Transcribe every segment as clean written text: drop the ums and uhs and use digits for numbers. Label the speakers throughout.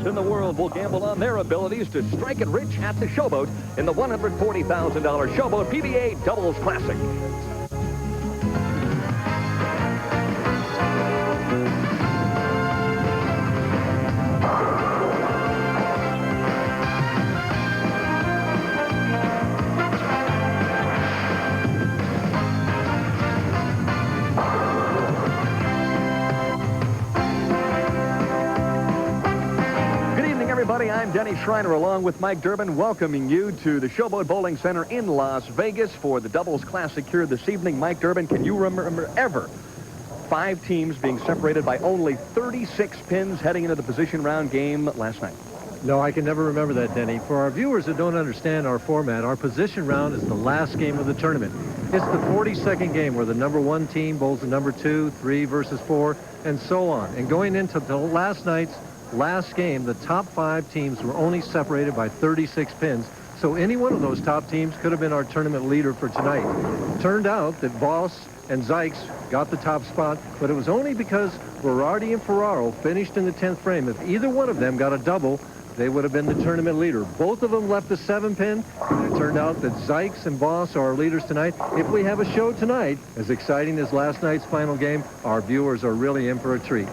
Speaker 1: best in the world will gamble on their abilities to strike it rich at the Showboat in the $140,000 Showboat PBA Doubles Classic. I'm Denny Schreiner along with Mike Durbin welcoming you to the Showboat Bowling Center in Las Vegas for the Doubles Classic here this evening. Mike Durbin, can you remember ever 5 teams being separated by only 36 pins heading into the position round game last night?
Speaker 2: No, I can never remember that, Denny. For our viewers that don't understand our format, our position round is the last game of the tournament. It's the 42nd game where the number 1 team bowls the number 2, 3 versus 4, and so on. And going into the last night's last game, the top 5 teams were only separated by 36 pins. So any one of those top teams could have been our tournament leader for tonight. Turned out that Voss and Zikes got the top spot, but it was only because Berardi and Ferraro finished in the 10th frame. If either one of them got a double, they would have been the tournament leader. Both of them left the 7-pin, and it turned out that Zikes and Voss are our leaders tonight. If we have a show tonight, as exciting as last night's final game, our viewers are really in for a treat.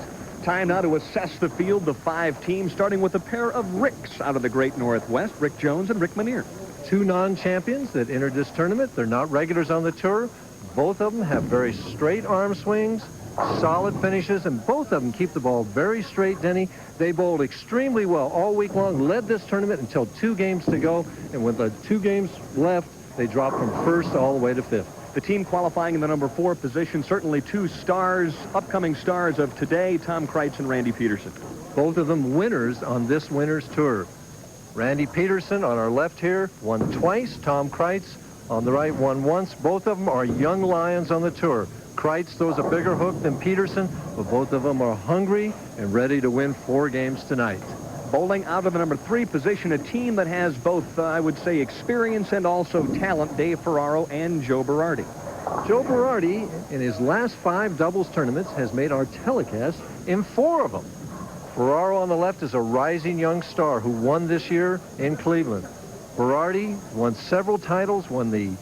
Speaker 1: Time now to assess the field, the 5 teams, starting with a pair of Ricks out of the Great Northwest, Rick Jones and Rick Manier.
Speaker 2: 2 non-champions that entered this tournament. They're not regulars on the tour. Both of them have very straight arm swings, solid finishes, and both of them keep the ball very straight, Denny. They bowled extremely well all week long, led this tournament until 2 games to go, and with the 2 games left, they dropped from 1st all the way to 5th.
Speaker 1: The team qualifying in the number 4 position, certainly 2 stars, upcoming stars of today, Tom Kreitz and Randy Pedersen.
Speaker 2: Both of them winners on this winner's tour. Randy Pedersen on our left here won twice. Tom Kreitz on the right won once. Both of them are young lions on the tour. Kreitz throws a bigger hook than Pedersen, but both of them are hungry and ready to win 4 games tonight.
Speaker 1: Bowling out of the number 3 position, a team that has both, I would say, experience and also talent, Dave Ferraro and Joe Berardi.
Speaker 2: Joe Berardi, in his last 5 doubles tournaments, has made our telecast in 4 of them. Ferraro on the left is a rising young star who won this year in Cleveland. Berardi won several titles, won the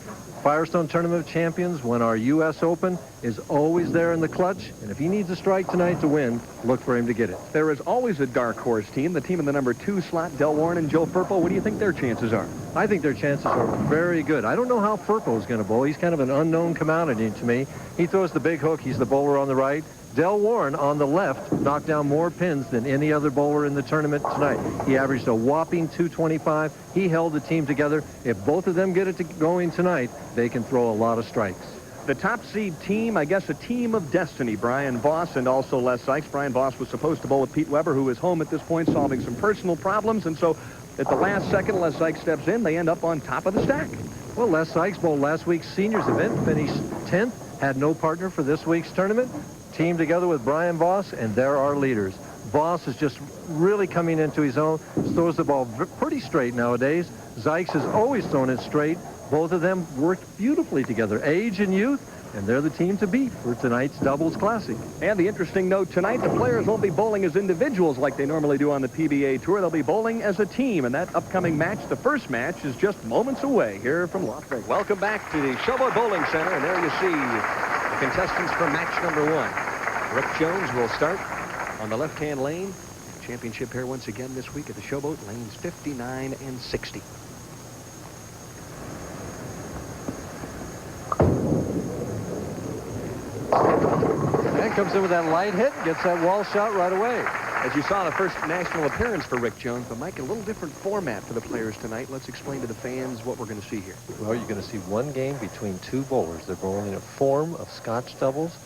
Speaker 2: Firestone Tournament of Champions, won our U.S. Open, is always there in the clutch, and if he needs a strike tonight to win, look for him to get it.
Speaker 1: There is always a dark horse team, the team in the number 2 slot, Warren and Joe Firpo. What do you think their chances are?
Speaker 2: I think their chances are very good. I don't know how Firpo is going to bowl. He's kind of an unknown commodity to me. He throws the big hook. He's the bowler on the right. Warren on the left knocked down more pins than any other bowler in the tournament tonight. He averaged a whopping 225. He held the team together. If both of them get it going tonight, they can throw a lot of strikes.
Speaker 1: The top seed team, I guess a team of destiny, Brian Voss and also Les Zikes. Brian Voss was supposed to bowl with Pete Weber, who is home at this point solving some personal problems, and so at the last second, Les Zikes steps in. They end up on top of the stack.
Speaker 2: Well, Les Zikes bowled last week's seniors event, finished 10th, had no partner for this week's tournament. Teamed together with Brian Voss, and they're our leaders. Voss is just really coming into his own, throws the ball pretty straight nowadays. Zikes has always thrown it straight. Both of them worked beautifully together, age and youth, and they're the team to beat for tonight's Doubles Classic.
Speaker 1: And the interesting note tonight, the players won't be bowling as individuals like they normally do on the PBA Tour. They'll be bowling as a team, and that upcoming match, the first match, is just moments away here from Las Vegas. Welcome back to the Showboat Bowling Center, and there you see the contestants for match number 1. Rick Jones will start on the left-hand lane. Championship pair once again this week at the Showboat, lanes 59 and 60.
Speaker 2: And comes in with that light hit, gets that wall shot right away.
Speaker 1: As you saw, the first national appearance for Rick Jones, but Mike, a little different format for the players tonight. Let's explain to the fans what we're going to see here.
Speaker 2: Well, you're going to see 1 game between 2 bowlers. They're bowling in a form of Scotch doubles.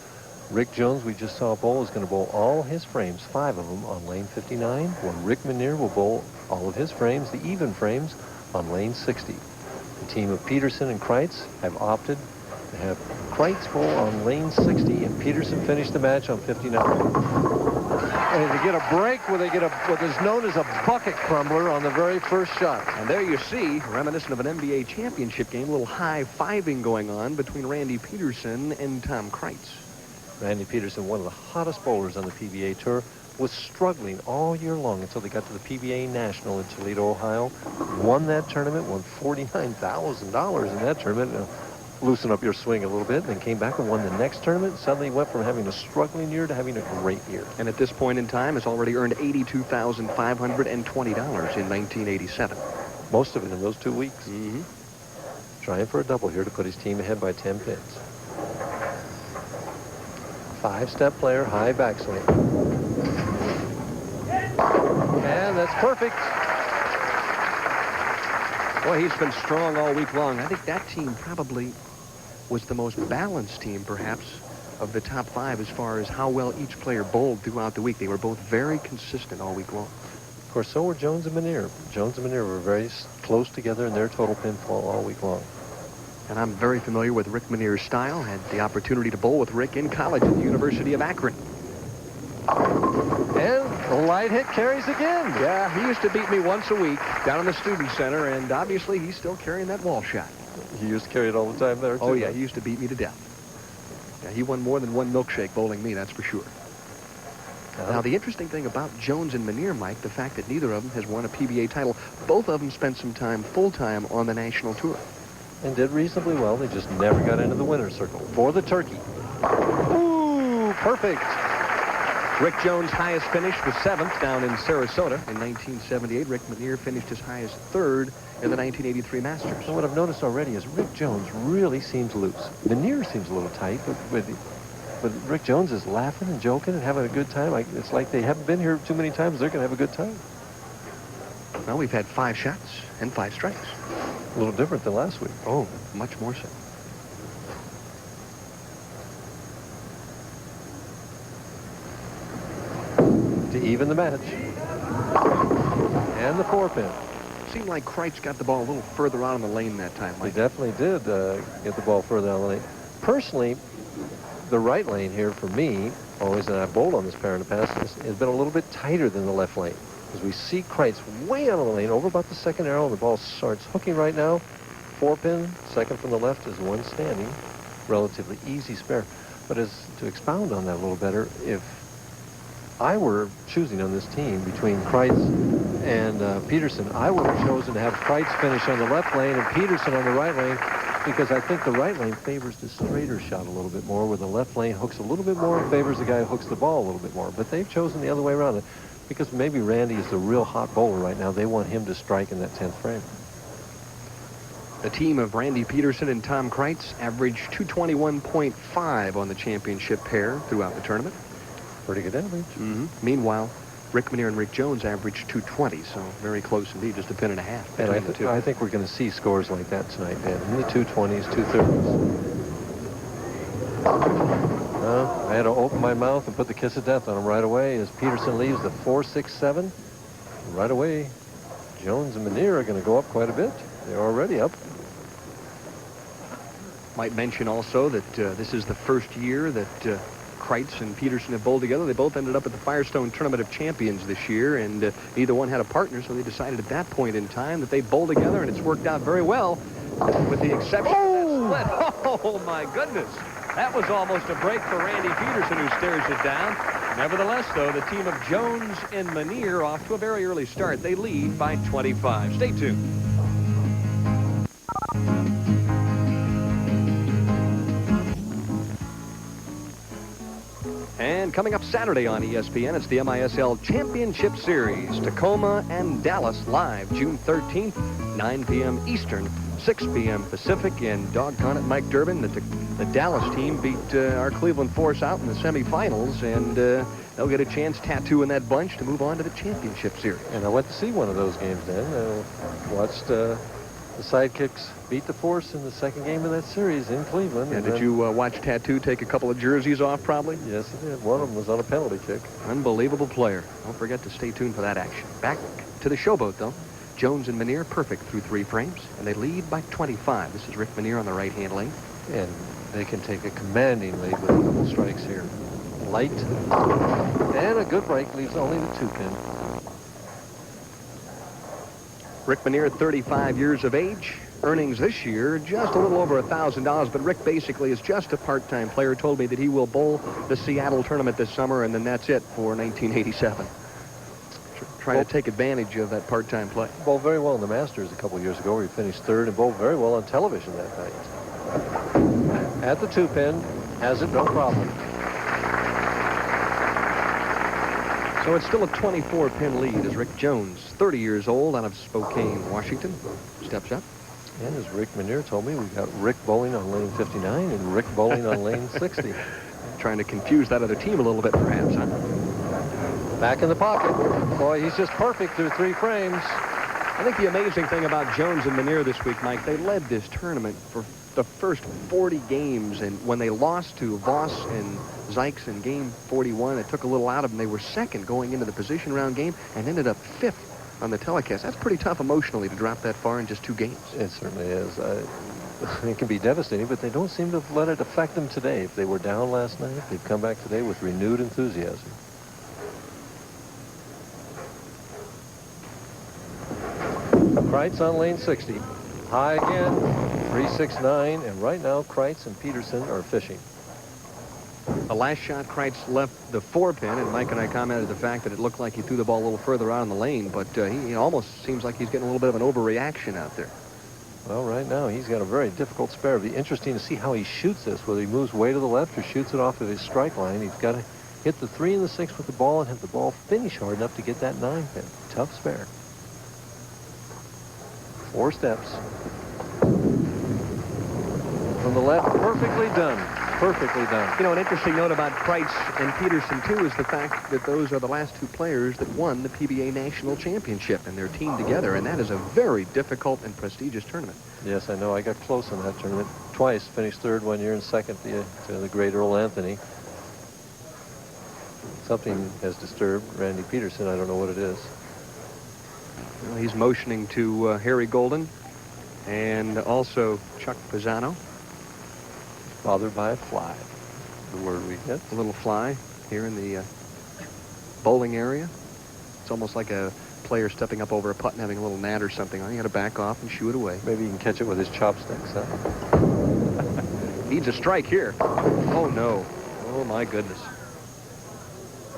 Speaker 2: Rick Jones, we just saw bowl, is going to bowl all his frames, 5 of them, on lane 59, while Rick Manier will bowl all of his frames, the even frames, on lane 60. The team of Pedersen and Kreitz have opted to have Kreitz bowl on lane 60 and Pedersen finish the match on 59. And they get a break where they get what is known as a bucket crumbler on the very first shot.
Speaker 1: And there you see, reminiscent of an NBA championship game, a little high-fiving going on between Randy Pedersen and Tom Kreitz.
Speaker 2: Randy Pedersen, one of the hottest bowlers on the PBA Tour. was struggling all year long until they got to the PBA National in Toledo, Ohio. Won that tournament, won $49,000 in that tournament. Loosen up your swing a little bit, and then came back and won the next tournament. Suddenly went from having a struggling year to having a great year.
Speaker 1: And at this point in time has already earned $82,520 in 1987.
Speaker 2: Most of it in those 2 weeks.
Speaker 1: Mm-hmm.
Speaker 2: Trying for a double here to put his team ahead by 10 pins. 5-step player, high backswing. And that's perfect.
Speaker 1: Boy, he's been strong all week long. I think that team probably was the most balanced team, perhaps, of the top 5 as far as how well each player bowled throughout the week. They were both very consistent all week long.
Speaker 2: Of course, so were Jones and Manier. Jones and Manier were very close together in their total pinfall all week long.
Speaker 1: And I'm very familiar with Rick Manier's style. Had the opportunity to bowl with Rick in college at the University of Akron.
Speaker 2: And the light hit carries again.
Speaker 1: Yeah, he used to beat me once a week down in the Student Center, and obviously he's still carrying that wall shot.
Speaker 2: He used to carry it all the time there, too.
Speaker 1: Oh, yeah, he used to beat me to death. Yeah, he won more than one milkshake bowling me, that's for sure. Now, the interesting thing about Jones and Manier, Mike, the fact that neither of them has won a PBA title, both of them spent some time full-time on the national tour.
Speaker 2: And did reasonably well. They just never got into the winner's circle. For the turkey. Ooh, perfect.
Speaker 1: Rick Jones' highest finish was 7th down in Sarasota in 1978. Rick Manier finished his highest 3rd in the 1983 Masters.
Speaker 2: So what I've noticed already is Rick Jones really seems loose. Manier seems a little tight, but Rick Jones is laughing and joking and having a good time. It's like they haven't been here too many times. They're going to have a good time.
Speaker 1: Well, we've had 5 shots and 5 strikes.
Speaker 2: A little different than last week.
Speaker 1: Oh, much more so.
Speaker 2: To even the match. And the 4-pin.
Speaker 1: Seemed like Kreitz got the ball a little further out on the lane that time, Mike.
Speaker 2: He definitely did get the ball further out on the lane. Personally, the right lane here for me, always, and I've bowled on this pair in the past, has been a little bit tighter than the left lane. As we see Kreitz way out of the lane, over about the 2nd arrow, and the ball starts hooking right now. 4-pin, 2nd from the left is 1 standing. Relatively easy spare. But as to expound on that a little better, if I were choosing on this team between Kreitz and Pedersen, I would have chosen to have Kreitz finish on the left lane and Pedersen on the right lane, because I think the right lane favors the straighter shot a little bit more, where the left lane hooks a little bit more and favors the guy who hooks the ball a little bit more. But they've chosen the other way around. Because maybe Randy is the real hot bowler right now. They want him to strike in that 10th frame.
Speaker 1: The team of Randy Pedersen and Tom Kreitz averaged 221.5 on the championship pair throughout the tournament.
Speaker 2: Pretty good average.
Speaker 1: Mm-hmm. Meanwhile, Rick Manier and Rick Jones averaged 220, so very close indeed, just a pin and a half between the two.
Speaker 2: I think we're going to see scores like that tonight, Dan. In the 220s, 230s. I had to open my mouth and put the kiss of death on him right away as Pedersen leaves the 4-6-7. Right away, Jones and Manier are going to go up quite a bit. They're already up.
Speaker 1: Might mention also that this is the first year that Kreitz and Pedersen have bowled together. They both ended up at the Firestone Tournament of Champions this year, and neither one had a partner, so they decided at that point in time that they'd bowl together, and it's worked out very well, with the exception of that split. Oh, my goodness. That was almost a break for Randy Pedersen, who stares it down. Nevertheless, though, the team of Jones and Manier off to a very early start. They lead by 25. Stay tuned. And coming up Saturday on ESPN, it's the MISL Championship Series. Tacoma and Dallas live June 13th, 9 p.m. Eastern, 6 p.m. Pacific. And doggone it, Mike Durbin, the Dallas team beat our Cleveland Force out in the semifinals, and they'll get a chance, Tattoo in that bunch, to move on to the championship series.
Speaker 2: And I went to see one of those games then. Watched the Sidekicks beat the Force in the 2nd game of that series in Cleveland.
Speaker 1: And did you watch Tattoo take a couple of jerseys off, probably?
Speaker 2: Yes, I did. One of them was on a penalty kick.
Speaker 1: Unbelievable player. Don't forget to stay tuned for that action. Back to the Showboat, though. Jones and Manier perfect through 3 frames, and they lead by 25. This is Rick Manier on the right-hand lane.
Speaker 2: And they can take a commanding lead with a couple strikes here. Light. And a good break leaves only the 2-pin.
Speaker 1: Rick Manier, 35 years of age. earnings this year, just a little over $1,000. But Rick basically is just a part-time player. Told me that he will bowl the Seattle tournament this summer, and then that's it for 1987. Trying to take advantage of that part-time play.
Speaker 2: Bowled very well in the Masters a couple years ago, where he finished third, and bowled very well on television that night. At the 2-pin, has it, no problem.
Speaker 1: So it's still a 24-pin lead as Rick Jones, 30 years old, out of Spokane, Washington, steps up.
Speaker 2: And as Rick Minear told me, we've got Rick bowling on lane 59 and Rick bowling on lane 60.
Speaker 1: Trying to confuse that other team a little bit, perhaps, huh?
Speaker 2: Back in the pocket. Boy, he's just perfect through 3 frames.
Speaker 1: I think the amazing thing about Jones and Minear this week, Mike, they led this tournament for the first 40 games, and when they lost to Voss and Zikes in game 41, it took a little out of them. They were second going into the position round game and ended up 5th on the telecast. That's pretty tough emotionally to drop that far in just 2 games.
Speaker 2: It certainly is. It can be devastating, but they don't seem to have let it affect them today. If they were down last night, they've come back today with renewed enthusiasm. Kreitz on lane 60. High again, 369, and right now Kreitz and Pedersen are fishing.
Speaker 1: The last shot, Kreitz left the 4-pin, and Mike and I commented the fact that it looked like he threw the ball a little further out in the lane, but he almost seems like he's getting a little bit of an overreaction out there.
Speaker 2: Well, right now he's got a very difficult spare. It'll be interesting to see how he shoots this, whether he moves way to the left or shoots it off of his strike line. He's got to hit the 3 and the 6 with the ball and have the ball finish hard enough to get that 9-pin. Tough spare. 4 steps. From the left, perfectly done. Perfectly done.
Speaker 1: You know, an interesting note about Kreitz and Pedersen, too, is the fact that those are the last 2 players that won the PBA National Championship and their team together, and that is a very difficult and prestigious tournament.
Speaker 2: Yes, I know. I got close in that tournament twice. Finished 3rd one year and 2nd to the great Earl Anthony. Something has disturbed Randy Pedersen. I don't know what it is.
Speaker 1: Well, he's motioning to Harry Golden and also Chuck Pisano.
Speaker 2: Bothered by a fly, the word we get.
Speaker 1: A little fly here in the bowling area. It's almost like a player stepping up over a putt and having a little gnat or something on. You got to back off and shoo it away.
Speaker 2: Maybe you can catch it with his chopsticks, huh?
Speaker 1: Needs a strike here. Oh, no. Oh, my goodness.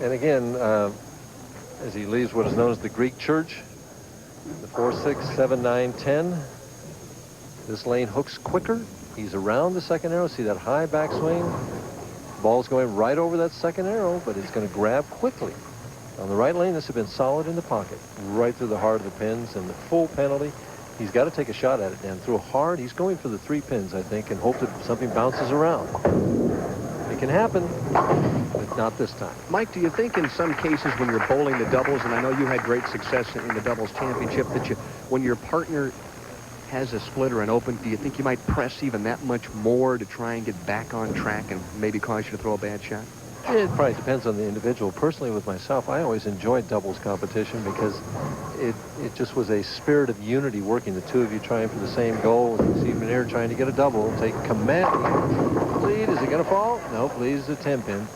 Speaker 2: And again, as he leaves what is known as the Greek church, the 4, 6, 7, 9, 10. This lane hooks quicker. He's around the 2nd arrow. See that high backswing? Ball's going right over that 2nd arrow, but it's going to grab quickly. On the right lane, this has been solid in the pocket, right through the heart of the pins, and the full penalty. He's got to take a shot at it and throw hard. He's going for the 3 pins, I think, and hope that something bounces around. It can happen, but not this time.
Speaker 1: Mike, do you think in some cases when you're bowling the doubles, and I know you had great success in the doubles championship, that when your partner has a split or an open, do you think you might press even that much more to try and get back on track and maybe cause you to throw a bad shot?
Speaker 2: It probably depends on the individual. Personally, with myself, I always enjoyed doubles competition because it just was a spirit of unity working. The 2 of you trying for the same goal. You see Minear trying to get a double. Take command. Lead. Is it going to fall? No, lead is a 10-pin.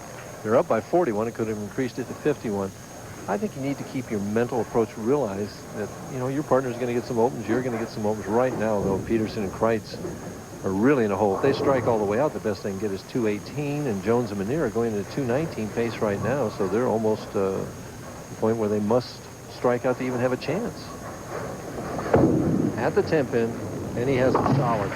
Speaker 2: They're up by 41. It could have increased it to 51. I think you need to keep your mental approach. Realize that, you know, your partner's going to get some opens. You're going to get some opens. Right now, though, Pedersen and Kreitz are really in a hole. If they strike all the way out, the best they can get is 218, and Jones and Minear are going at a 219 pace right now, so they're almost at the point where they must strike out to even have a chance. At the 10-pin, and he has a solid.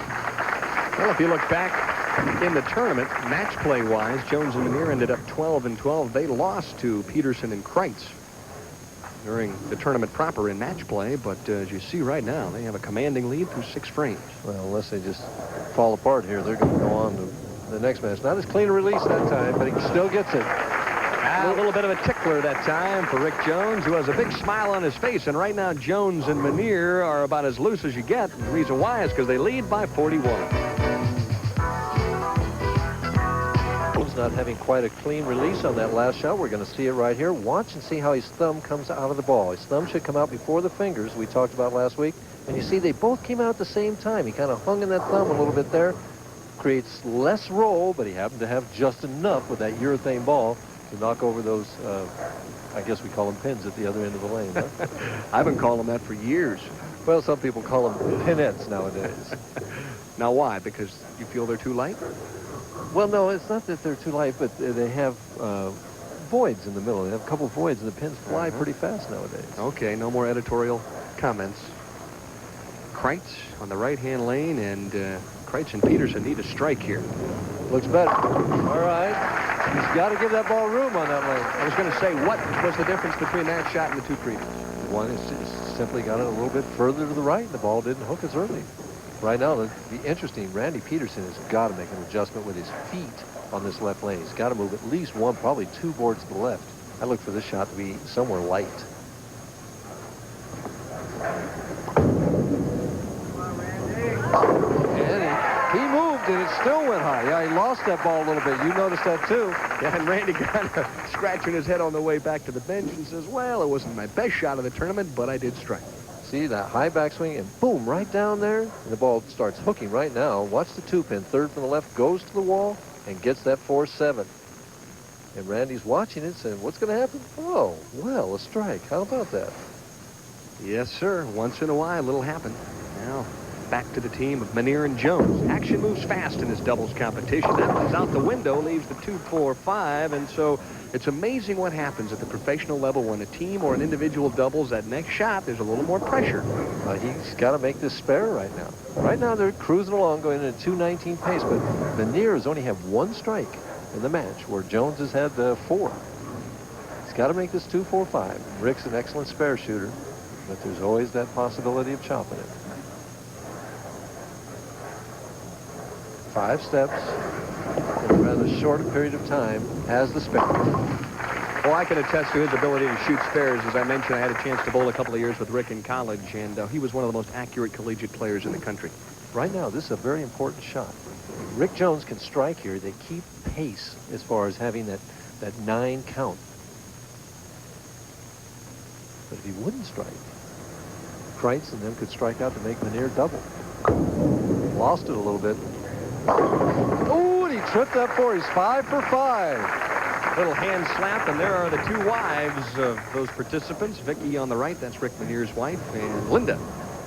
Speaker 1: Well, if you look back in the tournament, match play-wise, Jones and Minear ended up 12 and 12. They lost to Pedersen and Kreitz during the tournament proper in match play, but as you see right now, they have a commanding lead through 6 frames.
Speaker 2: Well, unless they just fall apart here, they're going to go on to the next match. Not as clean a release that time, but he still gets it.
Speaker 1: A little bit of a tickler that time for Rick Jones, who has a big smile on his face, and right now Jones and Minear are about as loose as you get. And the reason why is because they lead by 41.
Speaker 2: Not having quite a clean release on that last shot. We're going to see it right here. Watch and see how his thumb comes out of the ball. His thumb should come out before the fingers we talked about last week. And you see they both came out at the same time. He kind of hung in that thumb a little bit there. Creates less roll, but he happened to have just enough with that urethane ball to knock over those, I guess we call them pins at the other end of the lane. Huh?
Speaker 1: I've been calling them that for years.
Speaker 2: Well, some people call them pinettes nowadays.
Speaker 1: Now, why? Because you feel they're too light?
Speaker 2: Well, no, it's not that they're too light, but they have voids in the middle. They have a couple of voids, and the pins fly pretty fast nowadays.
Speaker 1: Okay, no more editorial comments. Kreitz on the right-hand lane, and Kreitz and Pedersen need a strike here.
Speaker 2: Looks better. All right. He's got to give that ball room on that lane.
Speaker 1: I was going to say, what was the difference between that shot and the two previous?
Speaker 2: One is just simply got it a little bit further to the right, and the ball didn't hook as early. Right now, the interesting, Randy Pedersen has got to make an adjustment with his feet on this left lane. He's got to move at least one, probably two boards to the left. I look for this shot to be somewhere light. And he moved, and it still went high. Yeah, he lost that ball a little bit. You noticed that, too.
Speaker 1: Yeah, and Randy kind of scratching his head on the way back to the bench and says, well, it wasn't my best shot of the tournament, but I did strike.
Speaker 2: See that high backswing, and boom, right down there, and the ball starts hooking right now. Watch the two-pin, third from the left, goes to the wall, and gets that 4-7. And Randy's watching it, saying, what's going to happen? Oh, well, a strike. How about that?
Speaker 1: Yes, sir. Once in a while, it'll happen. Now, back to the team of Menier and Jones. Action moves fast in this doubles competition. That one's out the window, leaves the 2-4-5, and so it's amazing what happens at the professional level when a team or an individual doubles that next shot. There's a little more pressure.
Speaker 2: He's got to make this spare right now. Right now, they're cruising along, going at a 2:19 pace, but Menier has only had one strike in the match, where Jones has had 4. He's got to make this 2-4-5. Rick's an excellent spare shooter, but there's always that possibility of chopping it. 5 steps in a rather short period of time, has the spare.
Speaker 1: Well, I can attest to his ability to shoot spares. As I mentioned, I had a chance to bowl a couple of years with Rick in college, and he was one of the most accurate collegiate players in the country.
Speaker 2: Right now, this is a very important shot. If Rick Jones can strike here, they keep pace as far as having that 9 count. But if he wouldn't strike, Kreitz and them could strike out to make Menier double. Lost it a little bit. Oh, and he tripped that 4. He's 5 for 5.
Speaker 1: Little hand slap, and there are the 2 wives of those participants. Vicky on the right, that's Rick Menier's wife, and Linda,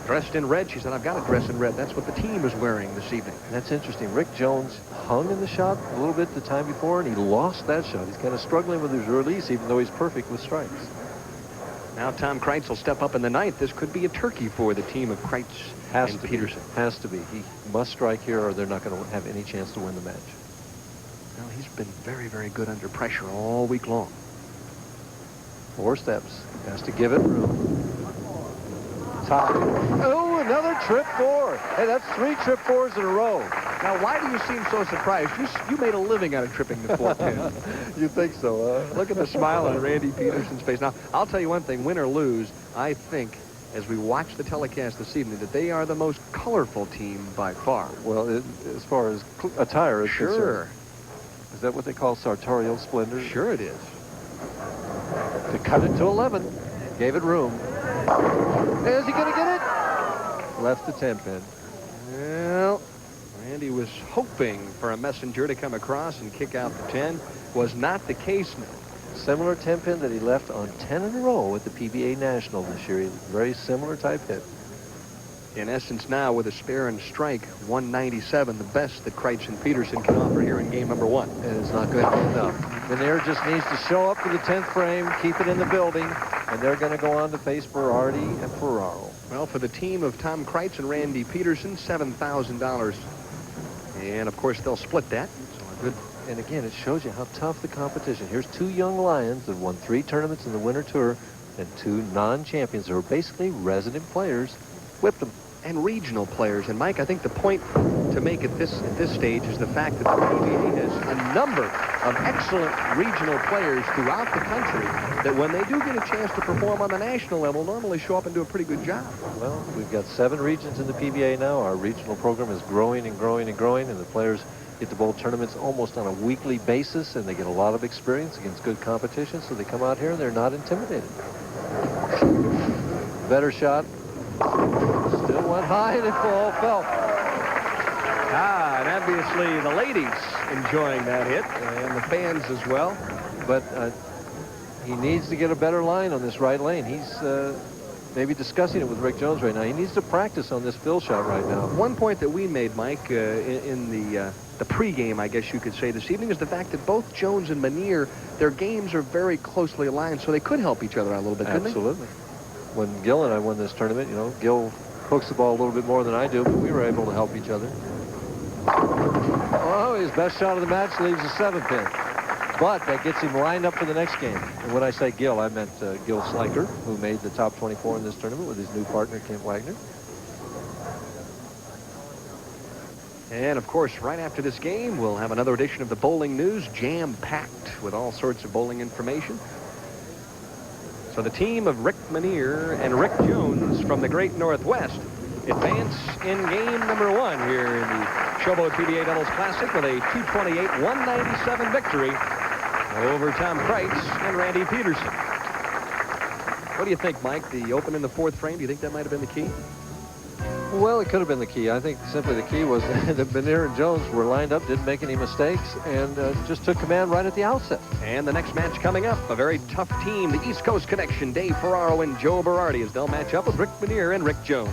Speaker 1: dressed in red. She said, I've got to dress in red. That's what the team is wearing this evening.
Speaker 2: That's interesting. Rick Jones hung in the shot a little bit the time before, and he lost that shot. He's kind of struggling with his release, even though he's perfect with strikes.
Speaker 1: Now Tom Kreitz will step up in the 9th. This could be a turkey for the team of Kreitz and Pedersen.
Speaker 2: Has to be. He must strike here, or they're not going to have any chance to win the match.
Speaker 1: Well, he's been very, very good under pressure all week long.
Speaker 2: 4 steps. Has to give it room. Tie. Oh, another trip 4. Hey, that's 3 trip 4s in a row.
Speaker 1: Now, why do you seem so surprised? You made a living out of tripping the 4th pin.
Speaker 2: You think so, huh?
Speaker 1: Look at the smile on Randy Pedersen's face. Now, I'll tell you one thing. Win or lose, I think, as we watch the telecast this evening, that they are the most colorful team by far.
Speaker 2: Well, as far as attire is concerned.
Speaker 1: Sure.
Speaker 2: Is that what they call sartorial splendor?
Speaker 1: Sure it is.
Speaker 2: To cut it to 11. Gave it room. Is he going to get it? Left the 10 pin.
Speaker 1: Well, Randy was hoping for a messenger to come across and kick out the 10. Was not the case now.
Speaker 2: Similar 10 pin that he left on 10 in a row at the PBA National this year. Very similar type hit.
Speaker 1: In essence now, with a spare and strike, 197, the best that Kreitz and Pedersen can offer here in game number 1.
Speaker 2: And it's not going to be enough. Menier just needs to show up to the 10th frame, keep it in the building, and they're going to go on to face Berardi and Ferraro.
Speaker 1: Well, for the team of Tom Kreitz and Randy Pedersen, $7,000. And, of course, they'll split that. So a good.
Speaker 2: And, again, it shows you how tough the competition. Here's 2 young Lions that won 3 tournaments in the Winter Tour, and 2 non-champions who are basically resident players. Whipped them.
Speaker 1: And regional players. And, Mike, I think the point to make at this stage is the fact that the PBA has a number of excellent regional players throughout the country that when they do get a chance to perform on the national level, normally show up and do a pretty good job.
Speaker 2: Well, we've got 7 regions in the PBA now. Our regional program is growing and growing and growing, and the players get to bowl tournaments almost on a weekly basis, and they get a lot of experience against good competition, so they come out here and they're not intimidated. Better shot. Still went high and it fell.
Speaker 1: And obviously the ladies enjoying that hit, and the fans as well.
Speaker 2: But he needs to get a better line on this right lane. maybe discussing it with Rick Jones right now. He needs to practice on this fill shot right now.
Speaker 1: One point that we made, Mike, in the pregame, I guess you could say, this evening is the fact that both Jones and Manier, their games are very closely aligned, so they could help each other out a little bit, couldn't they?
Speaker 2: Absolutely. When Gil and I won this tournament, you know, Gil hooks the ball a little bit more than I do, but we were able to help each other. Oh, his best shot of the match leaves a 7-pin. But that gets him lined up for the next game. And when I say Gil, I meant Gil Slanker, who made the top 24 in this tournament with his new partner, Kent Wagner.
Speaker 1: And, of course, right after this game, we'll have another edition of the Bowling News, jam-packed with all sorts of bowling information. So the team of Rick Manier and Rick Jones from the Great Northwest advance in game number 1 here in the Showboat PBA Doubles Classic with a 228-197 victory over Tom Kreitz and Randy Pedersen. What do you think, Mike? The open in the 4th frame, do you think that might have been the key?
Speaker 2: Well, it could have been the key. I think simply the key was that Manier and Jones were lined up, didn't make any mistakes, and just took command right at the outset.
Speaker 1: And the next match coming up, a very tough team, the East Coast Connection, Dave Ferraro and Joe Berardi, as they'll match up with Rick Manier and Rick Jones.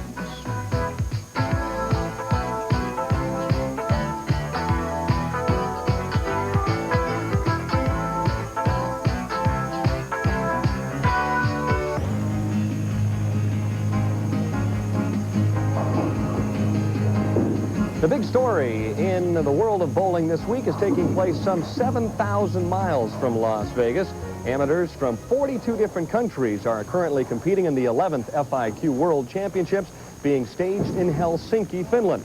Speaker 1: The big story in the world of bowling this week is taking place some 7,000 miles from Las Vegas. Amateurs from 42 different countries are currently competing in the 11th FIQ World Championships being staged in Helsinki, Finland.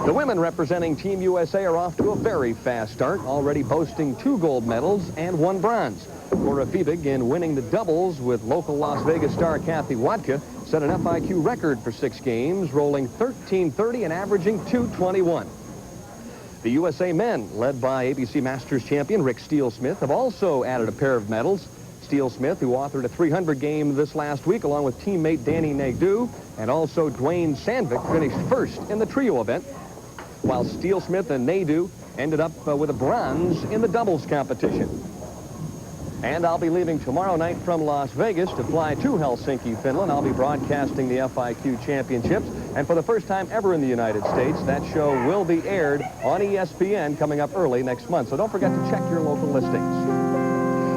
Speaker 1: The women representing Team USA are off to a very fast start, already boasting 2 gold medals and 1 bronze. Cora Fiebig, in winning the doubles with local Las Vegas star Kathy Watka, set an FIQ record for 6 games, rolling 13:30 and averaging 2:21. The USA men, led by ABC Masters champion Rick Steele-Smith, have also added a pair of medals. Steele-Smith, who authored a 300 game this last week, along with teammate Danny Nadeau, and also Dwayne Sandvik, finished first in the trio event, while Steele-Smith and Nadeau ended up with a bronze in the doubles competition. And I'll be leaving tomorrow night from Las Vegas to fly to Helsinki, Finland. I'll be broadcasting the FIQ Championships. And for the first time ever in the United States, that show will be aired on ESPN coming up early next month. So don't forget to check your local listings.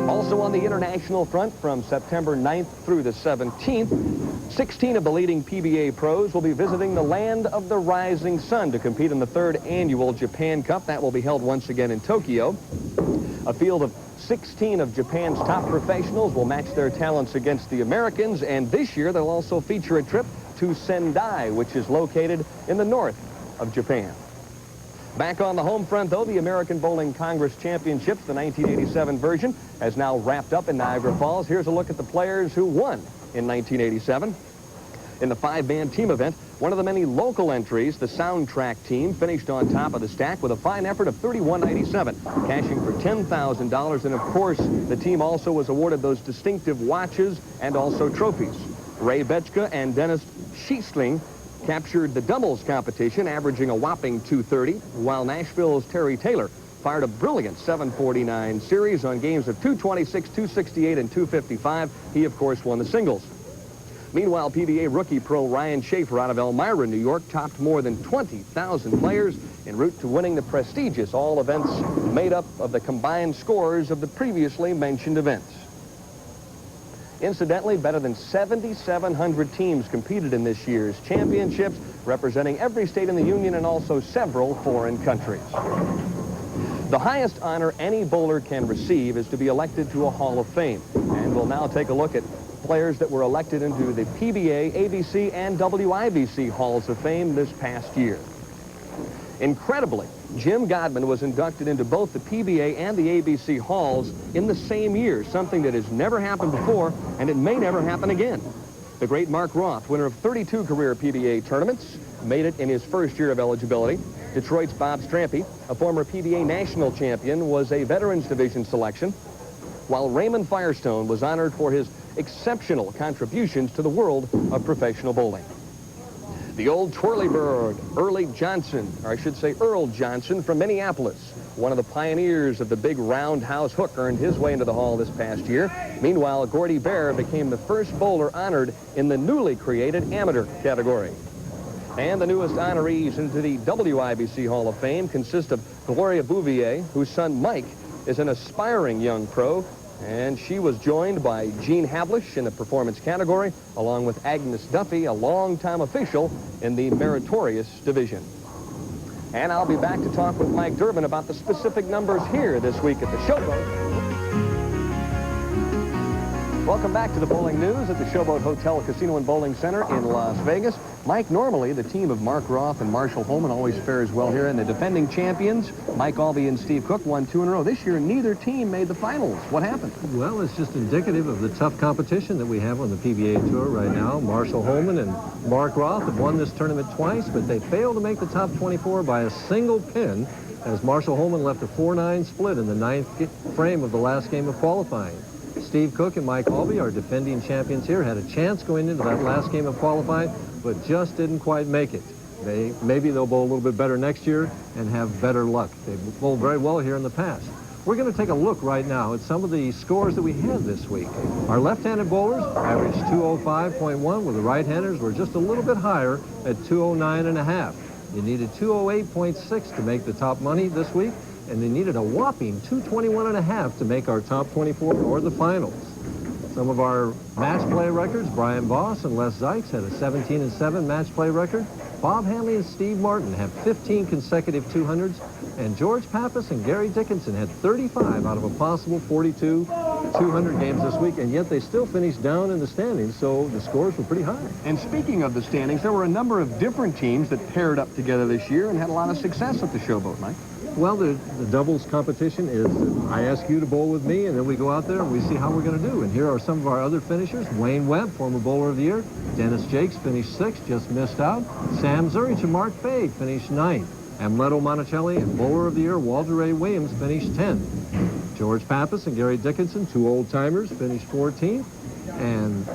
Speaker 1: Also on the international front, from September 9th through the 17th, 16 of the leading PBA pros will be visiting the land of the rising sun to compete in the 3rd annual Japan Cup. That will be held once again in Tokyo. A field of 16 of Japan's top professionals will match their talents against the Americans, and this year they'll also feature a trip to Sendai, which is located in the north of Japan. Back on the home front, though, the American Bowling Congress Championships, the 1987 version, has now wrapped up in Niagara Falls. Here's a look at the players who won in 1987. In the 5-man team event, one of the many local entries, the Soundtrack team, finished on top of the stack with a fine effort of 31.97, cashing for $10,000. And, of course, the team also was awarded those distinctive watches and also trophies. Ray Betchka and Dennis Schiesling captured the doubles competition, averaging a whopping 230, while Nashville's Terry Taylor fired a brilliant 749 series on games of 226, 268, and 255. He, of course, won the singles. Meanwhile, PBA rookie pro Ryan Schaefer out of Elmira, New York, topped more than 20,000 players en route to winning the prestigious all events made up of the combined scores of the previously mentioned events. Incidentally, better than 7,700 teams competed in this year's championships, representing every state in the union and also several foreign countries. The highest honor any bowler can receive is to be elected to a Hall of Fame. And we'll now take a look at players that were elected into the PBA, ABC, and WIBC Halls of Fame this past year. Incredibly, Jim Godman was inducted into both the PBA and the ABC Halls in the same year, something that has never happened before, and it may never happen again. The great Mark Roth, winner of 32 career PBA tournaments, made it in his first year of eligibility. Detroit's Bob Strampy, a former PBA national champion, was a Veterans Division selection, while Raymond Firestone was honored for his exceptional contributions to the world of professional bowling. The old twirly bird, Earl Johnson from Minneapolis, one of the pioneers of the big roundhouse hook, earned his way into the Hall this past year. Meanwhile, Gordy Bear became the first bowler honored in the newly created amateur category. And the newest honorees into the WIBC Hall of Fame consist of Gloria Bouvier, whose son Mike is an aspiring young pro, and she was joined by Jean Havlish in the performance category, along with Agnes Duffy, a longtime official in the meritorious division. And I'll be back to talk with Mike Durbin about the specific numbers here this week at the Showboat. Welcome back to the Bowling News at the Showboat Hotel, Casino and Bowling Center in Las Vegas. Mike, normally the team of Mark Roth and Marshall Holman always fares well here, and the defending champions, Mike Albee and Steve Cook, won 2 in a row. This year, neither team made the finals. What happened?
Speaker 2: Well, it's just indicative of the tough competition that we have on the PBA Tour right now. Marshall Holman and Mark Roth have won this tournament twice, but they failed to make the top 24 by a single pin, as Marshall Holman left a 4-9 split in the 9th frame of the last game of qualifying. Steve Cook and Mike Albee, our defending champions here, had a chance going into that last game of qualifying, but just didn't quite make it. Maybe they'll bowl a little bit better next year and have better luck. They've bowled very well here in the past. We're going to take a look right now at some of the scores that we had this week. Our left-handed bowlers averaged 205.1, while the right-handers were just a little bit higher at 209.5. You needed 208.6 to make the top money this week, and they needed a whopping 221.5 to make our top 24 or the finals. Some of our match play records, Brian Voss and Les Zikes had a 17-7 match play record. Bob Hanley and Steve Martin have 15 consecutive 200s, and George Pappas and Gary Dickinson had 35 out of a possible 42 200 games this week, and yet they still finished down in the standings, so the scores were pretty high.
Speaker 1: And speaking of the standings, there were a number of different teams that paired up together this year and had a lot of success at the Showboat, Mike.
Speaker 2: Well, the doubles competition is I ask you to bowl with me, and then we go out there and we see how we're going to do. And here are some of our other finishers. Wayne Webb, former bowler of the year. Dennis Jakes finished 6th, just missed out. Sam Zurich and Mark Fay finished 9th. Amleto Monticelli and bowler of the year, Walter Ray Williams, finished 10th. George Pappas and Gary Dickinson, 2 old-timers, finished 14th. And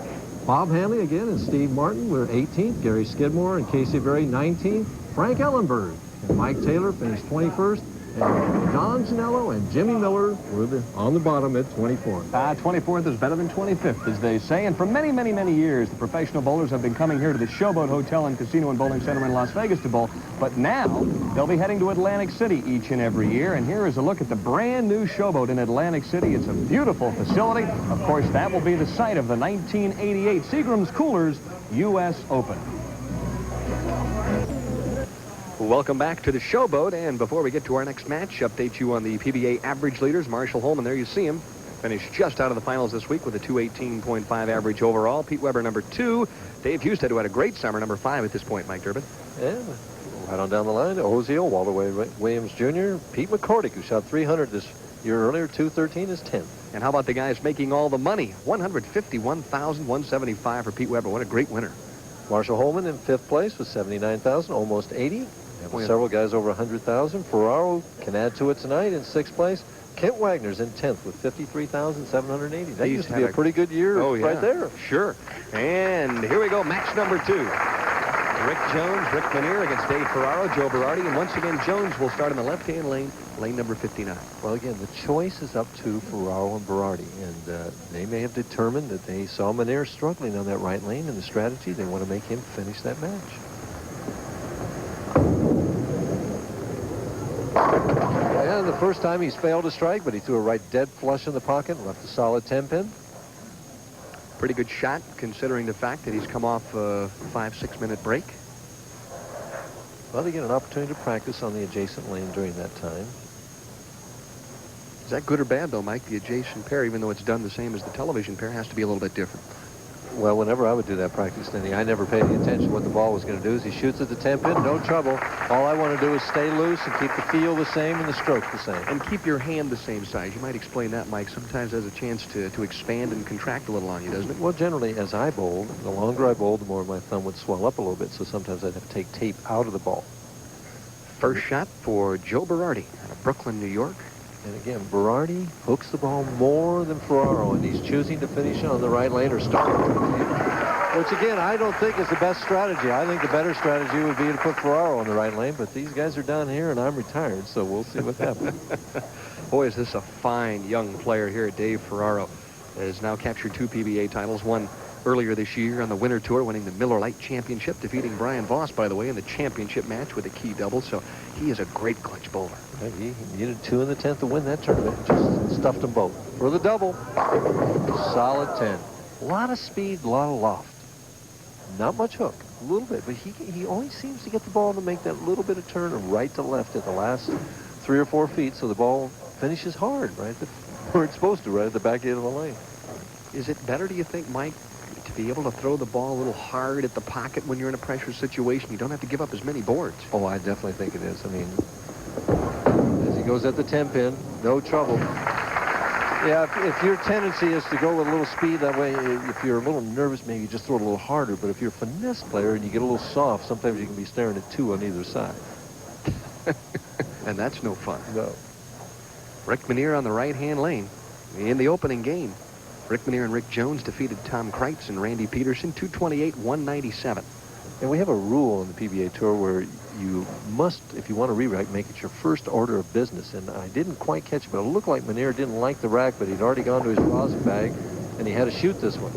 Speaker 2: Bob Hanley again and Steve Martin were 18th. Gary Skidmore and Casey Berry, 19th. Frank Ellenberg and Mike Taylor finished 21st, and Don Janello and Jimmy Miller were on the bottom at 24th.
Speaker 1: 24th is better than 25th, as they say. And for many, many, many years, the professional bowlers have been coming here to the Showboat Hotel and Casino and Bowling Center in Las Vegas to bowl. But now, they'll be heading to Atlantic City each and every year. And here is a look at the brand new Showboat in Atlantic City. It's a beautiful facility. Of course, that will be the site of the 1988 Seagram's Coolers U.S. Open. Welcome back to the Showboat, and before we get to our next match, update you on the PBA average leaders. Marshall Holman, there you see him, finished just out of the finals this week with a 218.5 average overall. Pete Weber, number 2. Dave Husted, who had a great summer, number 5 at this point. Mike Durbin.
Speaker 2: Yeah, right on down the line. Ozio, Walter Williams Jr., Pete McCordick, who shot 300 this year earlier, 213 is 10th.
Speaker 1: And how about the guys making all the money? $151,175 for Pete Weber. What a great winner.
Speaker 2: Marshall Holman in 5th place with 79,000, almost 80. Several guys over 100,000. Ferraro can add to it tonight in 6th place. Kent Wagner's in 10th with 53,780. That used to be a pretty good year right there.
Speaker 1: Sure. And here we go, match number 2. Rick Jones, Rick Minear against Dave Ferraro, Joe Berardi. And once again, Jones will start in the left-hand lane, lane number 59.
Speaker 2: Well, again, the choice is up to Ferraro and Berardi. And they may have determined that they saw Minear struggling on that right lane, and the strategy, they want to make him finish that match. And the first time he's failed to strike, but he threw a right dead flush in the pocket and left a solid 10-pin.
Speaker 1: Pretty good shot, considering the fact that he's come off a 5-6 minute break.
Speaker 2: Well, they get an opportunity to practice on the adjacent lane during that time.
Speaker 1: Is that good or bad, though, Mike? The adjacent pair, even though it's done the same as the television pair, has to be a little bit different.
Speaker 2: Well, whenever I would do that practice, Denny, I never paid any attention to what the ball was going to do. As he shoots at the 10-pin, no trouble. All I want to do is stay loose and keep the feel the same and the stroke the same.
Speaker 1: And keep your hand the same size. You might explain that, Mike. Sometimes there's a chance to expand and contract a little on you, doesn't it?
Speaker 2: Well, generally, as I bowled, the longer I bowled, the more my thumb would swell up a little bit, so sometimes I'd have to take tape out of the ball.
Speaker 1: First shot for Joe Berardi out of Brooklyn, New York.
Speaker 2: And again, Berardi hooks the ball more than Ferraro, and he's choosing to finish on the right lane or start. Which, again, I don't think is the best strategy. I think the better strategy would be to put Ferraro on the right lane, but these guys are down here, and I'm retired, so we'll see what happens.
Speaker 1: Boy, is this a fine young player here. Dave Ferraro has now captured 2 PBA titles, one earlier this year on the Winter Tour, winning the Miller Lite Championship, defeating Brian Voss, by the way, in the championship match with a key double. So he is a great clutch bowler.
Speaker 2: He needed 2 in the 10th to win that tournament. Just stuffed them both. For the double, solid 10. A lot of speed, a lot of loft. Not much hook, a little bit, but he always seems to get the ball to make that little bit of turn of right to left at the last 3 or 4 feet, so the ball finishes hard, right where it's supposed to, right at the back end of the lane.
Speaker 1: Is it better, do you think, Mike, to be able to throw the ball a little hard at the pocket when you're in a pressure situation? You don't have to give up as many boards.
Speaker 2: Oh, I definitely think it is. I mean, as he goes at the 10 pin, no trouble. Yeah, if your tendency is to go with a little speed, that way, if you're a little nervous, maybe you just throw it a little harder. But if you're a finesse player and you get a little soft, sometimes you can be staring at 2 on either side.
Speaker 1: And that's no fun.
Speaker 2: No.
Speaker 1: Rick Minear on the right-hand lane in the opening game. Rick Minear and Rick Jones defeated Tom Kreitz and Randy Pedersen, 228-197.
Speaker 2: And we have a rule on the PBA Tour where you must, if you want to rewrite, make it your first order of business. And I didn't quite catch it, but it looked like Minear didn't like the rack, but he'd already gone to his rosin bag, and he had to shoot this one.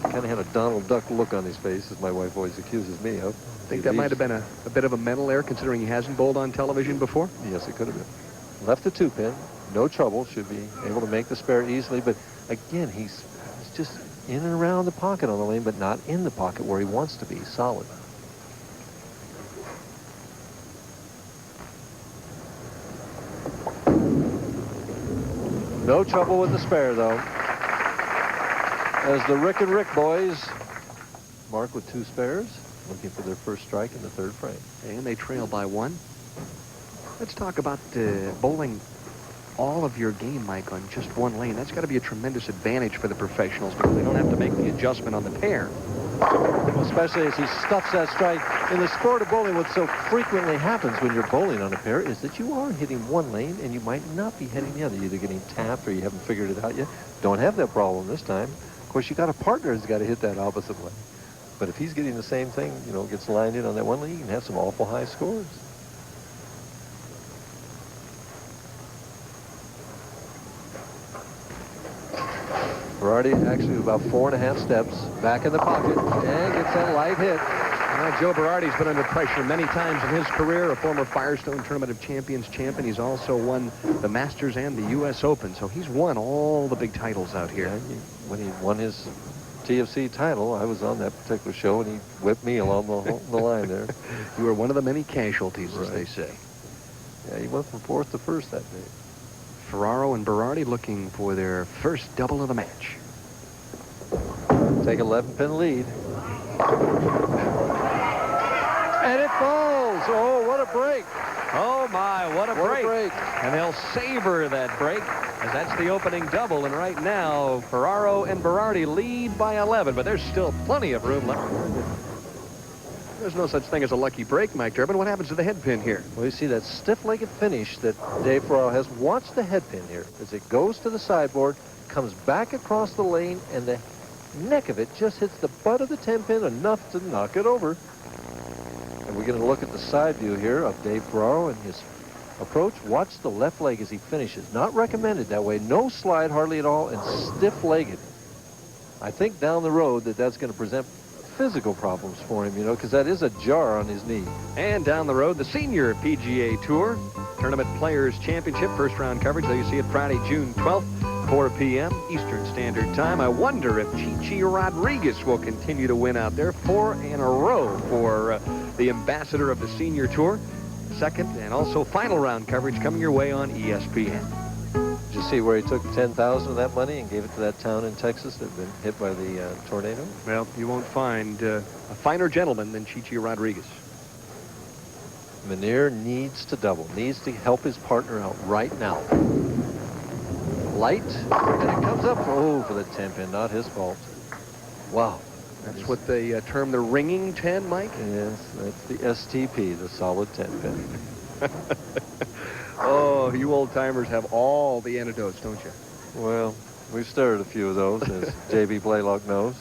Speaker 2: Kind of had a Donald Duck look on his face, as my wife always accuses me of.
Speaker 1: I think that might have been a bit of a mental error, considering he hasn't bowled on television before.
Speaker 2: Yes, it could have been. Left the 2-pin. No trouble. Should be able to make the spare easily. But, again, he's just in and around the pocket on the lane, but not in the pocket where he wants to be. Solid. No trouble with the spare, though. As the Rick and Rick boys mark with 2 spares, looking for their first strike in the 3rd frame.
Speaker 1: And they trail by 1. Let's talk about bowling all of your game, Mike, on just 1 lane. That's got to be a tremendous advantage for the professionals because they don't have to make the adjustment on the pair.
Speaker 2: Especially as he stuffs that strike. In the sport of bowling, what so frequently happens when you're bowling on a pair is that you are hitting 1 lane and you might not be hitting the other. You're either getting tapped or you haven't figured it out yet. Don't have that problem this time. Of course, you got a partner who's got to hit that opposite way. But if he's getting the same thing, you know, gets lined in on that 1 lane, you can have some awful high scores. Berardi actually about 4.5 steps back in the pocket and gets that light hit.
Speaker 1: Joe Berardi's been under pressure many times in his career, a former Firestone Tournament of Champions champion. He's also won the Masters and the U.S. Open, so he's won all the big titles out here.
Speaker 2: Yeah, when he won his TFC title, I was on that particular show, and he whipped me along the line there.
Speaker 1: You were one of the many casualties, as they say.
Speaker 2: Yeah, he went from 4th to 1st that day.
Speaker 1: Ferraro and Berardi looking for their first double of the match.
Speaker 2: Take 11-pin lead. And it falls. Oh, what a break.
Speaker 1: Oh, my, what a break. And they'll savor that break, as that's the opening double. And right now, Ferraro and Berardi lead by 11, but there's still plenty of room left. There's no such thing as a lucky break, Mike Durbin. What happens to the head pin here?
Speaker 2: Well, you see that stiff-legged finish that Dave Ferraro has. Watch the head pin here as it goes to the sideboard, comes back across the lane, and the neck of it just hits the butt of the 10-pin enough to knock it over. And we're going to look at the side view here of Dave Ferraro and his approach. Watch the left leg as he finishes. Not recommended that way. No slide hardly at all, and stiff-legged. I think down the road that's going to present physical problems for him, you know, because that is a jar on his knee.
Speaker 1: And down the road, the Senior PGA Tour Tournament Players Championship, first round coverage. There you see it Friday, June 12th, 4 p.m. Eastern Standard Time. I wonder if Chichi Rodriguez will continue to win out there 4 in a row for the ambassador of the Senior Tour. Second and also final round coverage coming your way on ESPN.
Speaker 2: Did you see where he took 10,000 of that money and gave it to that town in Texas that had been hit by the tornado?
Speaker 1: Well, you won't find a finer gentleman than Chichi Rodriguez.
Speaker 2: Minear needs to double, needs to help his partner out right now. Light, and it comes up for the 10-pin, not his fault. Wow.
Speaker 1: That's what they term the ringing 10, Mike?
Speaker 2: Yes, that's the STP, the solid 10-pin.
Speaker 1: Oh, you old-timers have all the antidotes, don't you?
Speaker 2: Well, we've started a few of those, as J.B. Blaylock knows.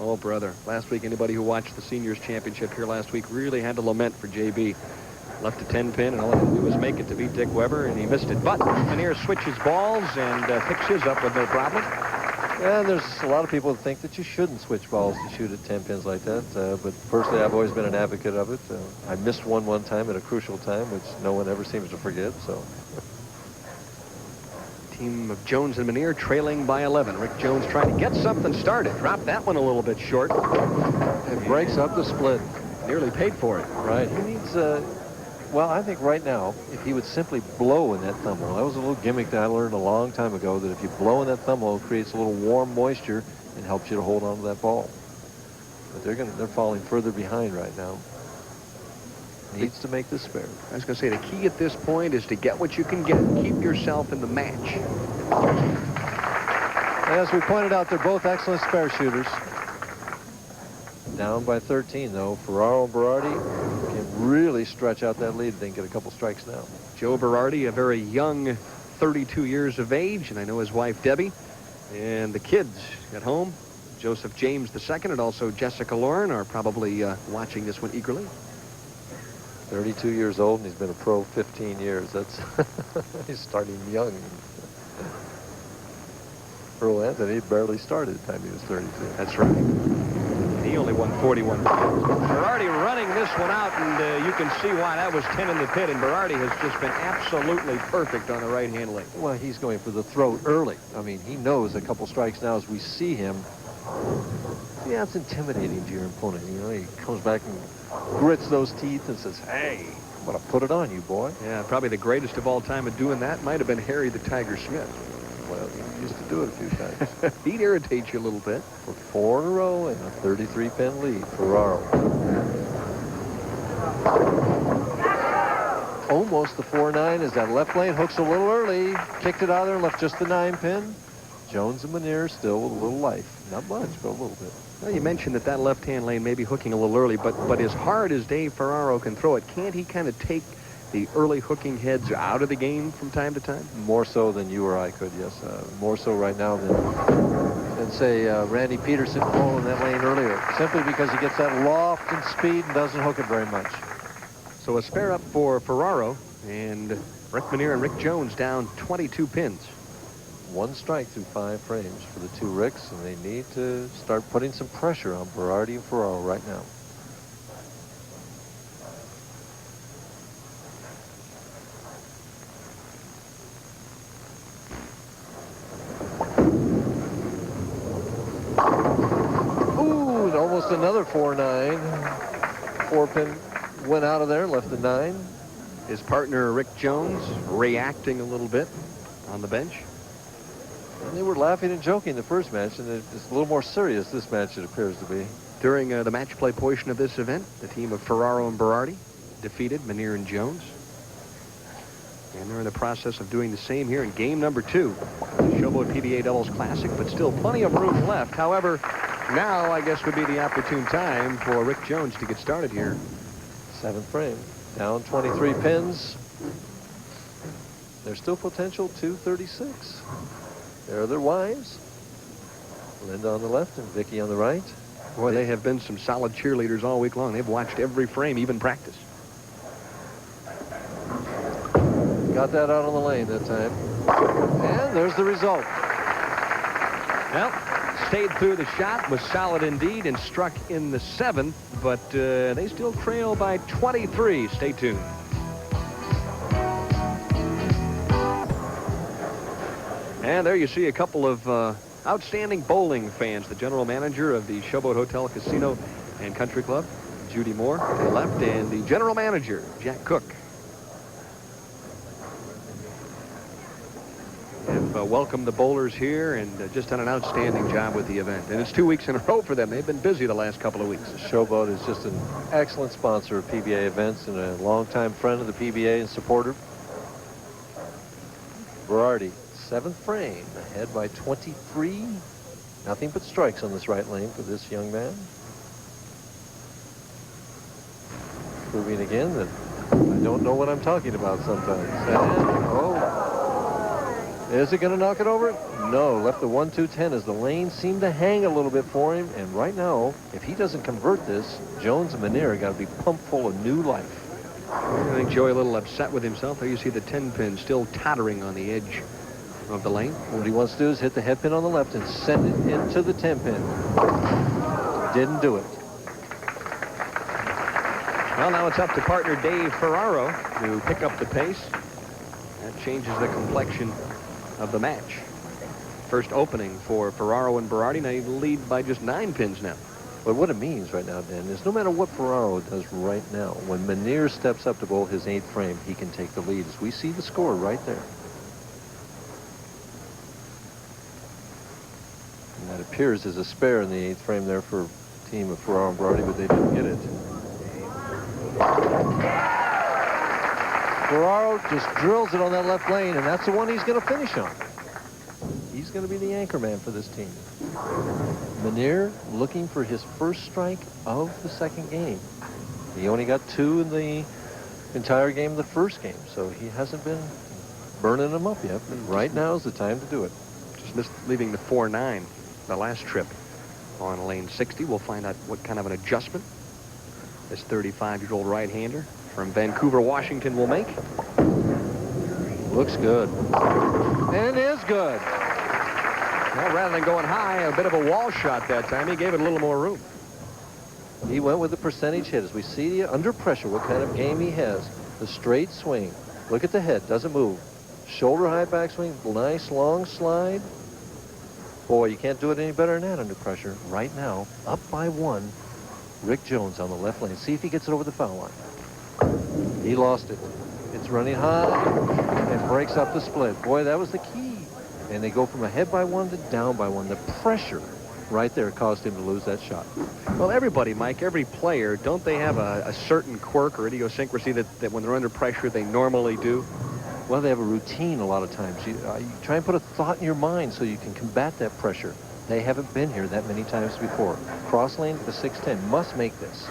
Speaker 1: Oh, brother. Last week, anybody who watched the Seniors Championship here last week really had to lament for JB. Left a 10-pin, and all he had to do was make it to beat Dick Weber, and he missed it. But Manier switches balls and picks his up with no problem.
Speaker 2: And there's a lot of people that think that you shouldn't switch balls to shoot at 10 pins like that. But personally, I've always been an advocate of it. I missed one time at a crucial time, which no one ever seems to forget. So,
Speaker 1: team of Jones and Manier trailing by 11. Rick Jones trying to get something started. Dropped that one a little bit short.
Speaker 2: It breaks up the split.
Speaker 1: Nearly paid for it.
Speaker 2: Right. He needs, well, I think right now, if he would simply blow in that thumb hole. That was a little gimmick that I learned a long time ago, that if you blow in that thumb hole, it creates a little warm moisture and helps you to hold on to that ball. But they're falling further behind right now. Needs to make this spare.
Speaker 1: I was going to say, the key at this point is to get what you can get. Keep yourself in the match.
Speaker 2: As we pointed out, they're both excellent spare shooters. Down by 13, though. Ferraro and Berardi can really stretch out that lead. They can get a couple strikes now.
Speaker 1: Joe Berardi, a very young 32 years of age, and I know his wife, Debbie, and the kids at home, Joseph James II and also Jessica Lauren, are probably watching this one eagerly.
Speaker 2: 32 years old, and he's been a pro 15 years. That's he's starting young. Earl Anthony barely started the time he was 32.
Speaker 1: That's right. He only won 41. Berardi running this one out, and you can see why that was 10 in the pit, and Berardi has just been absolutely perfect on the right-hand lane.
Speaker 2: Well, he's going for the throat early. I mean, he knows a couple strikes now as we see him. Yeah, it's intimidating to your opponent. You know, he comes back and grits those teeth and says, hey, I'm going to put it on you, boy.
Speaker 1: Yeah, probably the greatest of all time at doing that might have been Harry the Tiger Smith.
Speaker 2: Well, he used to do it a few times.
Speaker 1: He'd irritate you a little bit.
Speaker 2: For 4 in a row and a 33-pin lead, Ferraro. Almost the 4-9 as that left lane hooks a little early. Kicked it out of there and left just the 9-pin. Jones and Manier still with a little life. Not much, but a little bit.
Speaker 1: Well, you mentioned that left-hand lane may be hooking a little early, but as hard as Dave Ferraro can throw it, can't he kind of take the early hooking heads out of the game from time to time?
Speaker 2: More so than you or I could, yes. More so right now than say, Randy Pedersen pulling that lane earlier. Simply because he gets that loft and speed and doesn't hook it very much.
Speaker 1: So a spare up for Ferraro, and Rick Manier and Rick Jones down 22 pins.
Speaker 2: 1 strike through 5 frames for the 2 Ricks, and they need to start putting some pressure on Berardi and Ferraro right now. Ooh, almost another 4-9. 4-pin went out of there, left the 9.
Speaker 1: His partner, Rick Jones, reacting a little bit on the bench.
Speaker 2: And they were laughing and joking the first match, and it's a little more serious this match, it appears to be.
Speaker 1: During the match play portion of this event, the team of Ferraro and Berardi defeated Manier and Jones. And they're in the process of doing the same here in game number 2. Showboat PBA Doubles Classic, but still plenty of room left. However, now I guess would be the opportune time for Rick Jones to get started here.
Speaker 2: 7th frame. Down 23 pins. There's still potential 236. There are their wives. Linda on the left and Vicky on the right.
Speaker 1: Boy, they have been some solid cheerleaders all week long. They've watched every frame, even practice.
Speaker 2: Got that out on the lane that time. And there's the result.
Speaker 1: Well, stayed through the shot, was solid indeed, and struck in the 7th, but they still trail by 23. Stay tuned. And there you see a couple of outstanding bowling fans. The general manager of the Showboat Hotel, Casino, and Country Club, Judy Moore, to the left, and the general manager, Jack Cook. Have welcomed the bowlers here and just done an outstanding job with the event. And it's 2 weeks in a row for them. They've been busy the last couple of weeks.
Speaker 2: Showboat is just an excellent sponsor of PBA events and a longtime friend of the PBA and supporter. Berardi, 7th frame, ahead by 23. Nothing but strikes on this right lane for this young man. Proving again that I don't know what I'm talking about sometimes. And, Is it going to knock it over? No, left the 1-2-10 as the lane seemed to hang a little bit for him. And right now, if he doesn't convert this, Jones and Manier got to be pumped full of new life.
Speaker 1: I think Joey a little upset with himself. There you see the 10 pin still tottering on the edge of the lane.
Speaker 2: What he wants to do is hit the head pin on the left and send it into the 10 pin. Didn't do it.
Speaker 1: Well, now it's up to partner Dave Ferraro to pick up the pace. That changes the complexion of the match. First opening for Ferraro and Berardi. They lead by just 9 pins now.
Speaker 2: But what it means right now, Dan, is no matter what Ferraro does right now, when Manier steps up to bowl his 8th frame, he can take the lead. As we see the score right there. And that appears as a spare in the 8th frame there for the team of Ferraro and Berardi, but they didn't get it. Ferraro just drills it on that left lane, and that's the one he's going to finish on. He's going to be the anchor man for this team. Manier looking for his first strike of the second game. He only got 2 in the entire game of the first game, so he hasn't been burning them up yet. But right now is the time to do it.
Speaker 1: Just missed leaving the 4-9 the last trip on lane 60. We'll find out what kind of an adjustment this 35-year-old right-hander from Vancouver, Washington will make.
Speaker 2: Looks good. And is good.
Speaker 1: Well, rather than going high, a bit of a wall shot that time. He gave it a little more room.
Speaker 2: He went with the percentage hit. As we see under pressure, what kind of game he has. The straight swing. Look at the head. Doesn't move. Shoulder high backswing. Nice long slide. Boy, you can't do it any better than that under pressure. Right now, up by 1. Rick Jones on the left lane. See if he gets it over the foul line. He lost it. It's running high and breaks up the split. Boy, that was the key. And they go from ahead by 1 to down by 1. The pressure right there caused him to lose that shot.
Speaker 1: Well, everybody, Mike, every player, don't they have a certain quirk or idiosyncrasy that when they're under pressure they normally do?
Speaker 2: Well, they have a routine a lot of times. You try and put a thought in your mind so you can combat that pressure. They haven't been here that many times before. Cross lane to the 610 must make this.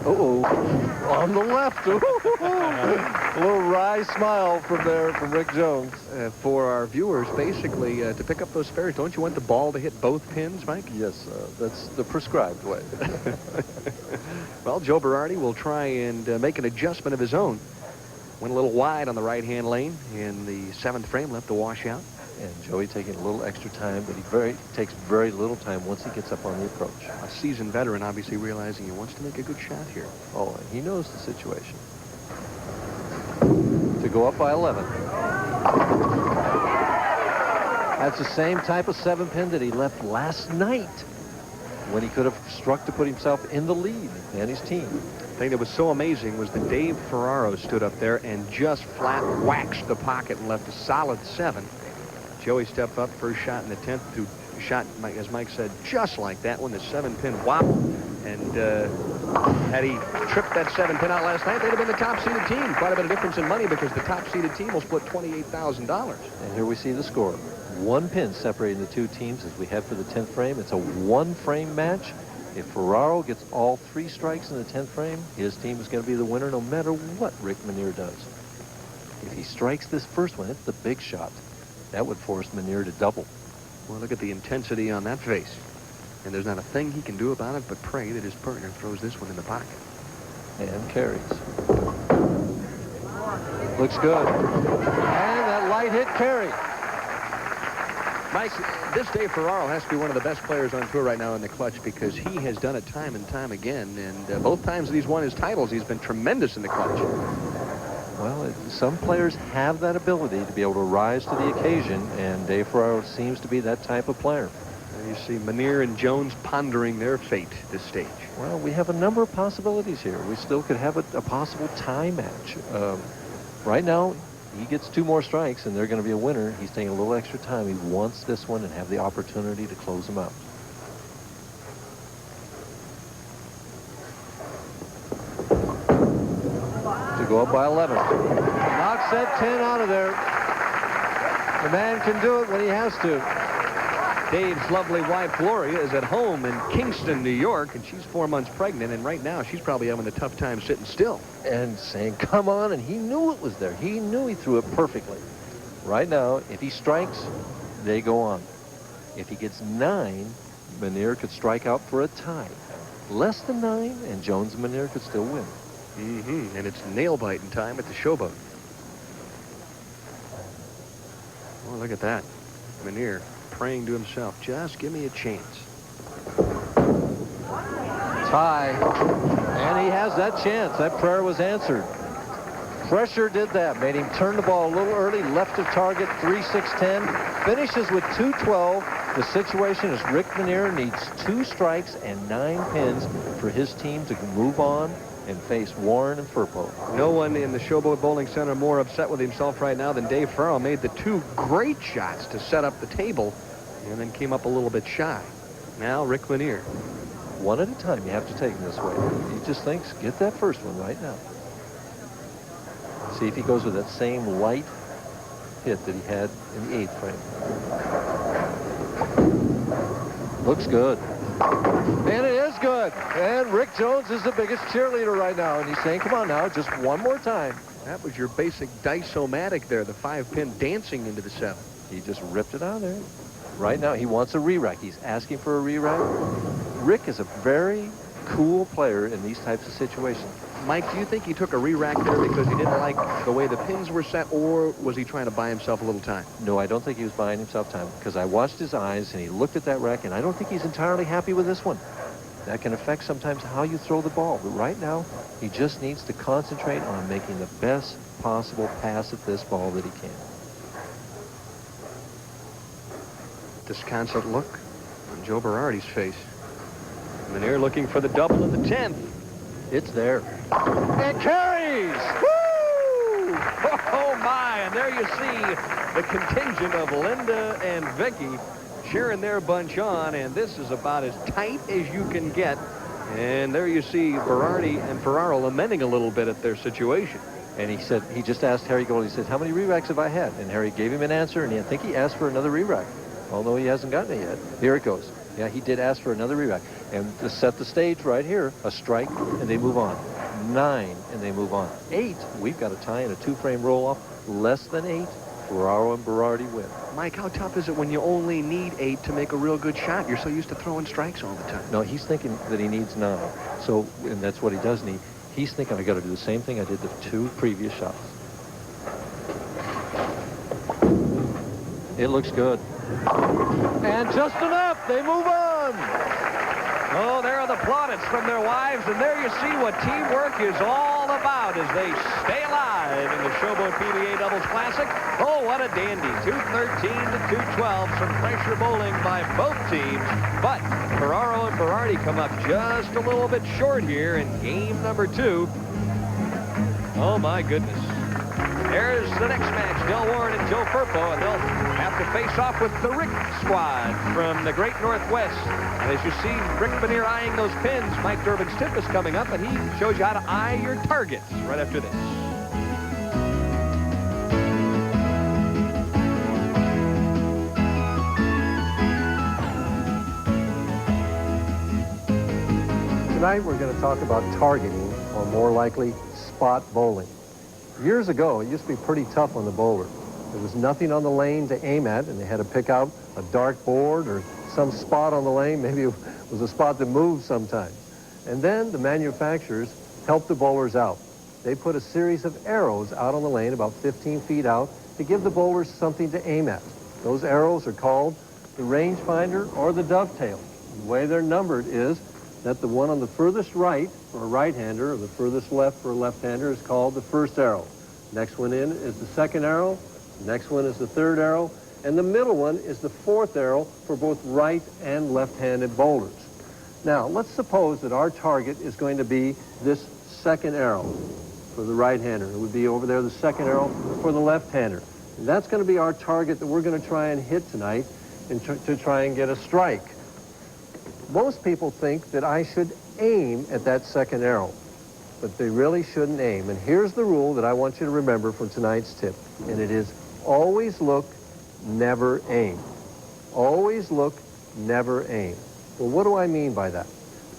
Speaker 2: Uh-oh. On the left. A little wry smile from Rick Jones.
Speaker 1: For our viewers, basically, to pick up those spares, don't you want the ball to hit both pins, Mike?
Speaker 2: Yes, that's the prescribed way.
Speaker 1: Well, Joe Berardi will try and make an adjustment of his own. Went a little wide on the right-hand lane in the 7th frame, left to wash out.
Speaker 2: And Joey taking a little extra time, but he takes very little time once he gets up on the approach.
Speaker 1: A seasoned veteran obviously realizing he wants to make a good shot here.
Speaker 2: Oh, and he knows the situation. To go up by 11. That's the same type of 7-pin that he left last night when he could have struck to put himself in the lead and his team.
Speaker 1: The thing that was so amazing was that Dave Ferraro stood up there and just flat waxed the pocket and left a solid 7. Joey stepped up, first shot in the 10th, who shot, as Mike said, just like that one, the 7-pin wobble. And had he tripped that 7-pin out last night, they'd have been the top-seeded team. Quite a bit of difference in money because the top-seeded team will split $28,000.
Speaker 2: And here we see the score. 1 pin separating the 2 teams as we head for the 10th frame. It's a 1-frame match. If Ferraro gets all 3 strikes in the 10th frame, his team is going to be the winner no matter what Rick Manier does. If he strikes this first one, it's the big shot. That would force Manier to double.
Speaker 1: Well, look at the intensity on that face. And there's not a thing he can do about it but pray that his partner throws this one in the pocket.
Speaker 2: And carries. Looks good. And that light hit carry.
Speaker 1: Mike, this Dave Ferraro has to be one of the best players on tour right now in the clutch because he has done it time and time again. And both times that he's won his titles, he's been tremendous in the clutch.
Speaker 2: Well, some players have that ability to be able to rise to the occasion, and Dave Ferraro seems to be that type of player.
Speaker 1: And you see Manier and Jones pondering their fate this stage.
Speaker 2: Well, we have a number of possibilities here. We still could have a possible tie match. Right now, he gets 2 more strikes, and they're going to be a winner. He's taking a little extra time. He wants this one and have the opportunity to close them out. Go up by 11. Knocks that 10 out of there. The man can do it when he has to.
Speaker 1: Dave's lovely wife, Gloria, is at home in Kingston, New York, and she's 4 months pregnant, and right now she's probably having a tough time sitting still.
Speaker 2: And saying, come on, and he knew it was there. He knew he threw it perfectly. Right now, if he strikes, they go on. If he gets 9, Manier could strike out for a tie. Less than 9, and Jones and Manier could still win.
Speaker 1: And it's nail-biting time at the Showboat. Oh, look at that. Manier praying to himself, just give me a chance.
Speaker 2: Tie. And he has that chance. That prayer was answered. Pressure did that. Made him turn the ball a little early. Left of target, 3-6-10. Finishes with 2-12. The situation is Rick Manier needs 2 strikes and 9 pins for his team to move on and face Warren and Firpo.
Speaker 1: No one in the Showboat Bowling Center more upset with himself right now than Dave Ferraro. Made the 2 great shots to set up the table and then came up a little bit shy. Now Rick Manier.
Speaker 2: One at a time, you have to take him this way. He just thinks, get that first one right now. See if he goes with that same light hit that he had in the 8th frame. Looks good. And it is good. And Rick Jones is the biggest cheerleader right now. And he's saying, come on now, just one more time.
Speaker 1: That was your basic dice-o-matic there, the 5-pin dancing into the 7.
Speaker 2: He just ripped it out of there. Right now, he wants a re-rack. He's asking for a re-rack. Rick is a very cool player in these types of situations.
Speaker 1: Mike, do you think he took a re-rack there because he didn't like the way the pins were set, or was he trying to buy himself a little time?
Speaker 2: No, I don't think he was buying himself time, because I watched his eyes and he looked at that rack, and I don't think he's entirely happy with this one. That can affect sometimes how you throw the ball, but right now he just needs to concentrate on making the best possible pass at this ball that he can.
Speaker 1: Disconsolate look on Joe Berardi's face. Manier looking for the double in the 10th.
Speaker 2: It's there.
Speaker 1: It carries! Woo! Oh, my. And there you see the contingent of Linda and Vicky cheering their bunch on, and this is about as tight as you can get. And there you see Berardi and Ferraro lamenting a little bit at their situation.
Speaker 2: And he said, he just asked Harry Gold, he said, how many re-racks have I had? And Harry gave him an answer, and I think he asked for another re-rack, although he hasn't gotten it yet. Here it goes. Yeah, he did ask for another re-rack. And to set the stage right here, a strike, and they move on. 9, and they move on. 8, we've got a tie and a 2-frame roll-off. Less than 8, Ferraro and Berardi win.
Speaker 1: Mike, how tough is it when you only need 8 to make a real good shot? You're so used to throwing strikes all the time.
Speaker 2: No, he's thinking that he needs 9. So, and that's what he does need. He's thinking, I got to do the same thing I did the 2 previous shots. It looks good. And just enough. They move on.
Speaker 1: Oh, there are the plaudits from their wives, and there you see what teamwork is all about as they stay alive in the Showboat PBA Doubles Classic. Oh, what a dandy. 213 to 212. Some pressure bowling by both teams, but Ferraro and Berardi come up just a little bit short here in game number 2. Oh, my goodness. There's the next match, Del Warren and Joe Firpo, and they'll have to face off with the Rick squad from the Great Northwest. And as you see Rick Manier eyeing those pins, Mike Durbin's tip is coming up, and he shows you how to eye your targets right after this.
Speaker 2: Tonight we're going to talk about targeting, or more likely, spot bowling. Years ago, it used to be pretty tough on the bowler. There was nothing on the lane to aim at, and they had to pick out a dark board or some spot on the lane. Maybe it was a spot that moved sometimes. And then the manufacturers helped the bowlers out. They put a series of arrows out on the lane about 15 feet out to give the bowlers something to aim at. Those arrows are called the rangefinder or the dovetail. The way they're numbered is that the one on the furthest right for a right-hander or the furthest left for a left-hander is called the first arrow. Next one in is the second arrow. Next one is the third arrow. And the middle one is the fourth arrow for both right and left-handed bowlers. Now, let's suppose that our target is going to be this second arrow for the right-hander. It would be over there, the second arrow for the left-hander. And that's going to be our target that we're going to try and hit tonight and to try and get a strike. Most people think that I should aim at that second arrow, but they really shouldn't aim. And here's the rule that I want you to remember from tonight's tip, and it is always look, never aim. Always look, never aim. Well, what do I mean by that?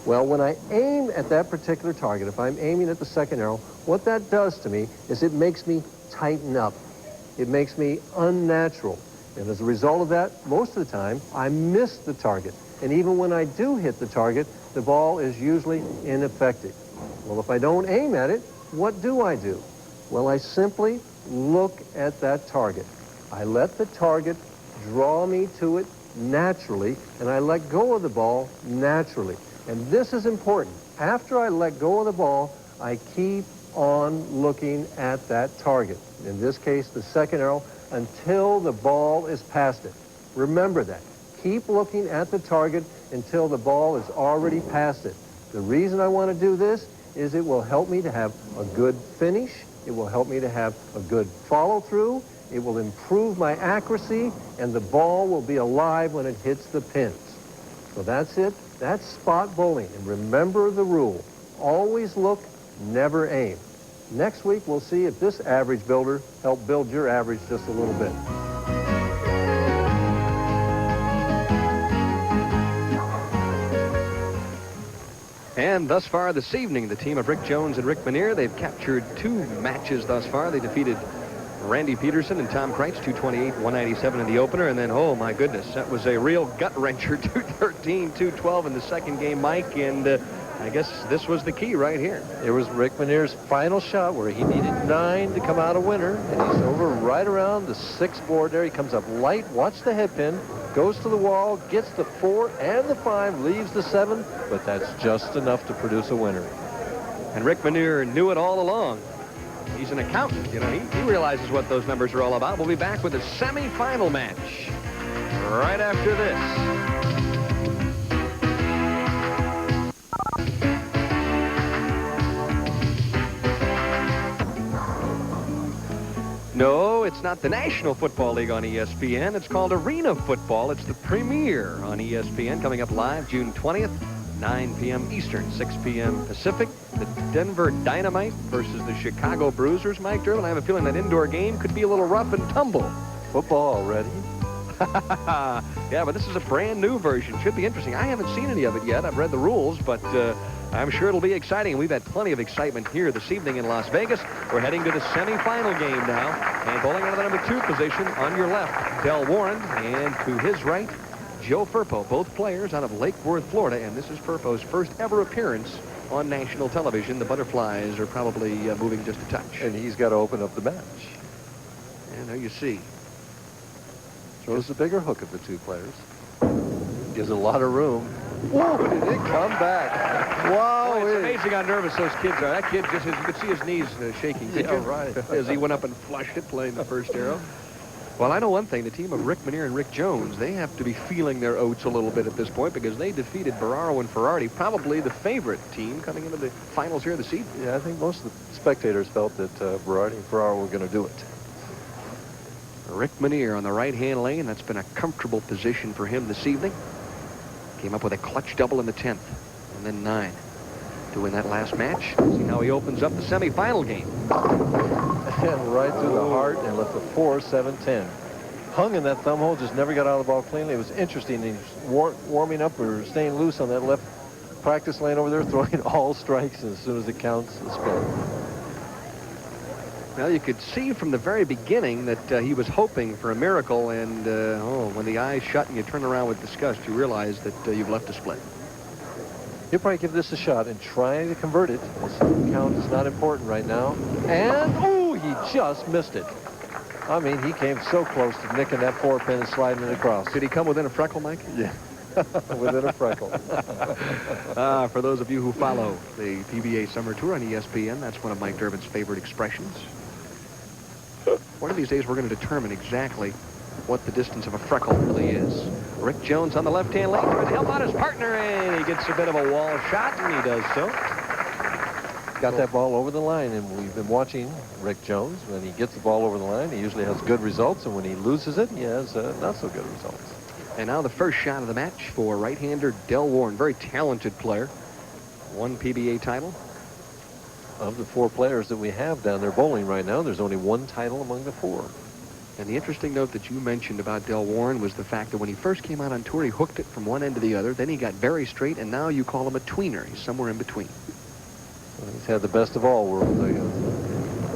Speaker 2: Well, when I aim at that particular target, if I'm aiming at the second arrow, what that does to me is it makes me tighten up. It makes me unnatural. And as a result of that, most of the time, I miss the target. And even when I do hit the target, the ball is usually ineffective. Well, if I don't aim at it, what do I do? Well, I simply look at that target. I let the target draw me to it naturally, and I let go of the ball naturally. And this is important. After I let go of the ball, I keep on looking at that target. In this case, the second arrow, until the ball is past it. Remember that. Keep looking at the target until the ball is already past it. The reason I want to do this is it will help me to have a good finish. It will help me to have a good follow-through. It will improve my accuracy, and the ball will be alive when it hits the pins. So that's it. That's spot bowling. And remember the rule. Always look, never aim. Next week, we'll see if this average builder helped build your average just a little bit.
Speaker 1: And thus far this evening, the team of Rick Jones and Rick Menier, they've captured 2 matches thus far. They defeated Randy Pedersen and Tom Kreitz, 228-197 in the opener. And then, oh, my goodness, that was a real gut-wrencher, 213-212 in the second game, Mike. And I guess this was the key right here.
Speaker 2: It was Rick Menier's final shot where he needed 9 to come out a winner. And he's over right around the 6th board there. He comes up light, watch the headpin, goes to the wall, gets the 4 and the 5, leaves the 7. But that's just enough to produce a winner.
Speaker 1: And Rick Menier knew it all along. He's an accountant, you know. He realizes what those numbers are all about. We'll be back with a semifinal match right after this. No, it's not the National Football League on ESPN. It's called Arena Football. It's the premiere on ESPN, coming up live June 20th, 9 p.m. Eastern, 6 p.m. Pacific. The Denver Dynamite versus the Chicago Bruisers. Mike Durbin, I have a feeling that indoor game could be a little rough and tumble.
Speaker 2: Football already.
Speaker 1: Yeah, but this is a brand new version. Should be interesting. I haven't seen any of it yet. I've read the rules, but I'm sure it'll be exciting. We've had plenty of excitement here this evening in Las Vegas. We're heading to the semifinal game now. And bowling out of the number 2 position on your left, Del Warren, and to his right, Joe Firpo, both players out of Lake Worth, Florida. And this is Firpo's first ever appearance on national television. The Butterflies are probably moving just a touch.
Speaker 2: And he's got to open up the match.
Speaker 1: And there you see.
Speaker 2: Throws the bigger hook of the 2 players. Gives a lot of room. Whoa, did it come back? Wow.
Speaker 1: Boy, it's amazing how nervous those kids are. That kid just, you could see his knees shaking.
Speaker 2: Yeah, right.
Speaker 1: As he went up and flushed it playing the first arrow. Well, I know one thing. The team of Rick Menier and Rick Jones, they have to be feeling their oats a little bit at this point because they defeated Berardi and Ferrari, probably the favorite team coming into the finals here this evening.
Speaker 2: Yeah, I think most of the spectators felt that Berardi and Ferraro were going to do it.
Speaker 1: Rick Menier on the right-hand lane. That's been a comfortable position for him this evening. Came up with a clutch double in the 10th and then 9 to win that last match. See how he opens up the semifinal game.
Speaker 2: And right through the heart and left the 4, 7, 10. Hung in that thumb hole, just never got out of the ball cleanly. It was interesting. He was warming up or staying loose on that left practice lane over there, throwing all strikes, and as soon as it counts, it's split.
Speaker 1: Well, you could see from the very beginning that he was hoping for a miracle, and when the eyes shut and you turn around with disgust, you realize that you've left a split.
Speaker 2: He'll probably give this a shot and try to convert it. The count is not important right now. And, oh, he just missed it. I mean, he came so close to nicking that 4-pin and sliding it across.
Speaker 1: Did he come within a freckle, Mike?
Speaker 2: Yeah, within a freckle.
Speaker 1: For those of you who follow the PBA Summer Tour on ESPN, that's one of Mike Durbin's favorite expressions. One of these days, we're going to determine exactly what the distance of a freckle really is. Rick Jones on the left-hand lane trying to help out his partner, and he gets a bit of a wall shot, and he does so.
Speaker 2: Got that ball over the line, and we've been watching Rick Jones. When he gets the ball over the line, he usually has good results, and when he loses it, he has not so good results.
Speaker 1: And now the first shot of the match for right-hander Del Warren. Very talented player. 1 PBA title.
Speaker 2: Of the 4 players that we have down there bowling right now, there's only 1 title among the 4.
Speaker 1: And the interesting note that you mentioned about Del Warren was the fact that when he first came out on tour, he hooked it from one end to the other. Then he got very straight, and now you call him a tweener. He's somewhere in between.
Speaker 2: Well, he's had the best of all worlds, I guess.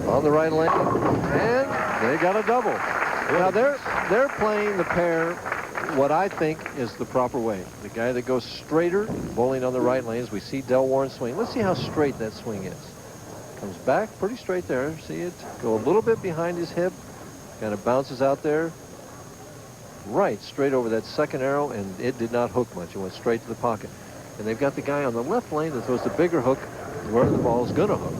Speaker 2: On the right lane, and they got a double. Now they're playing the pair what I think is the proper way. The guy that goes straighter, bowling on the right lane, as we see Del Warren swing. Let's see how straight that swing is. Comes back pretty straight there. See it go a little bit behind his hip. Kind of bounces out there. Right, straight over that second arrow, and it did not hook much. It went straight to the pocket. And they've got the guy on the left lane that throws the bigger hook where the ball is going to hook.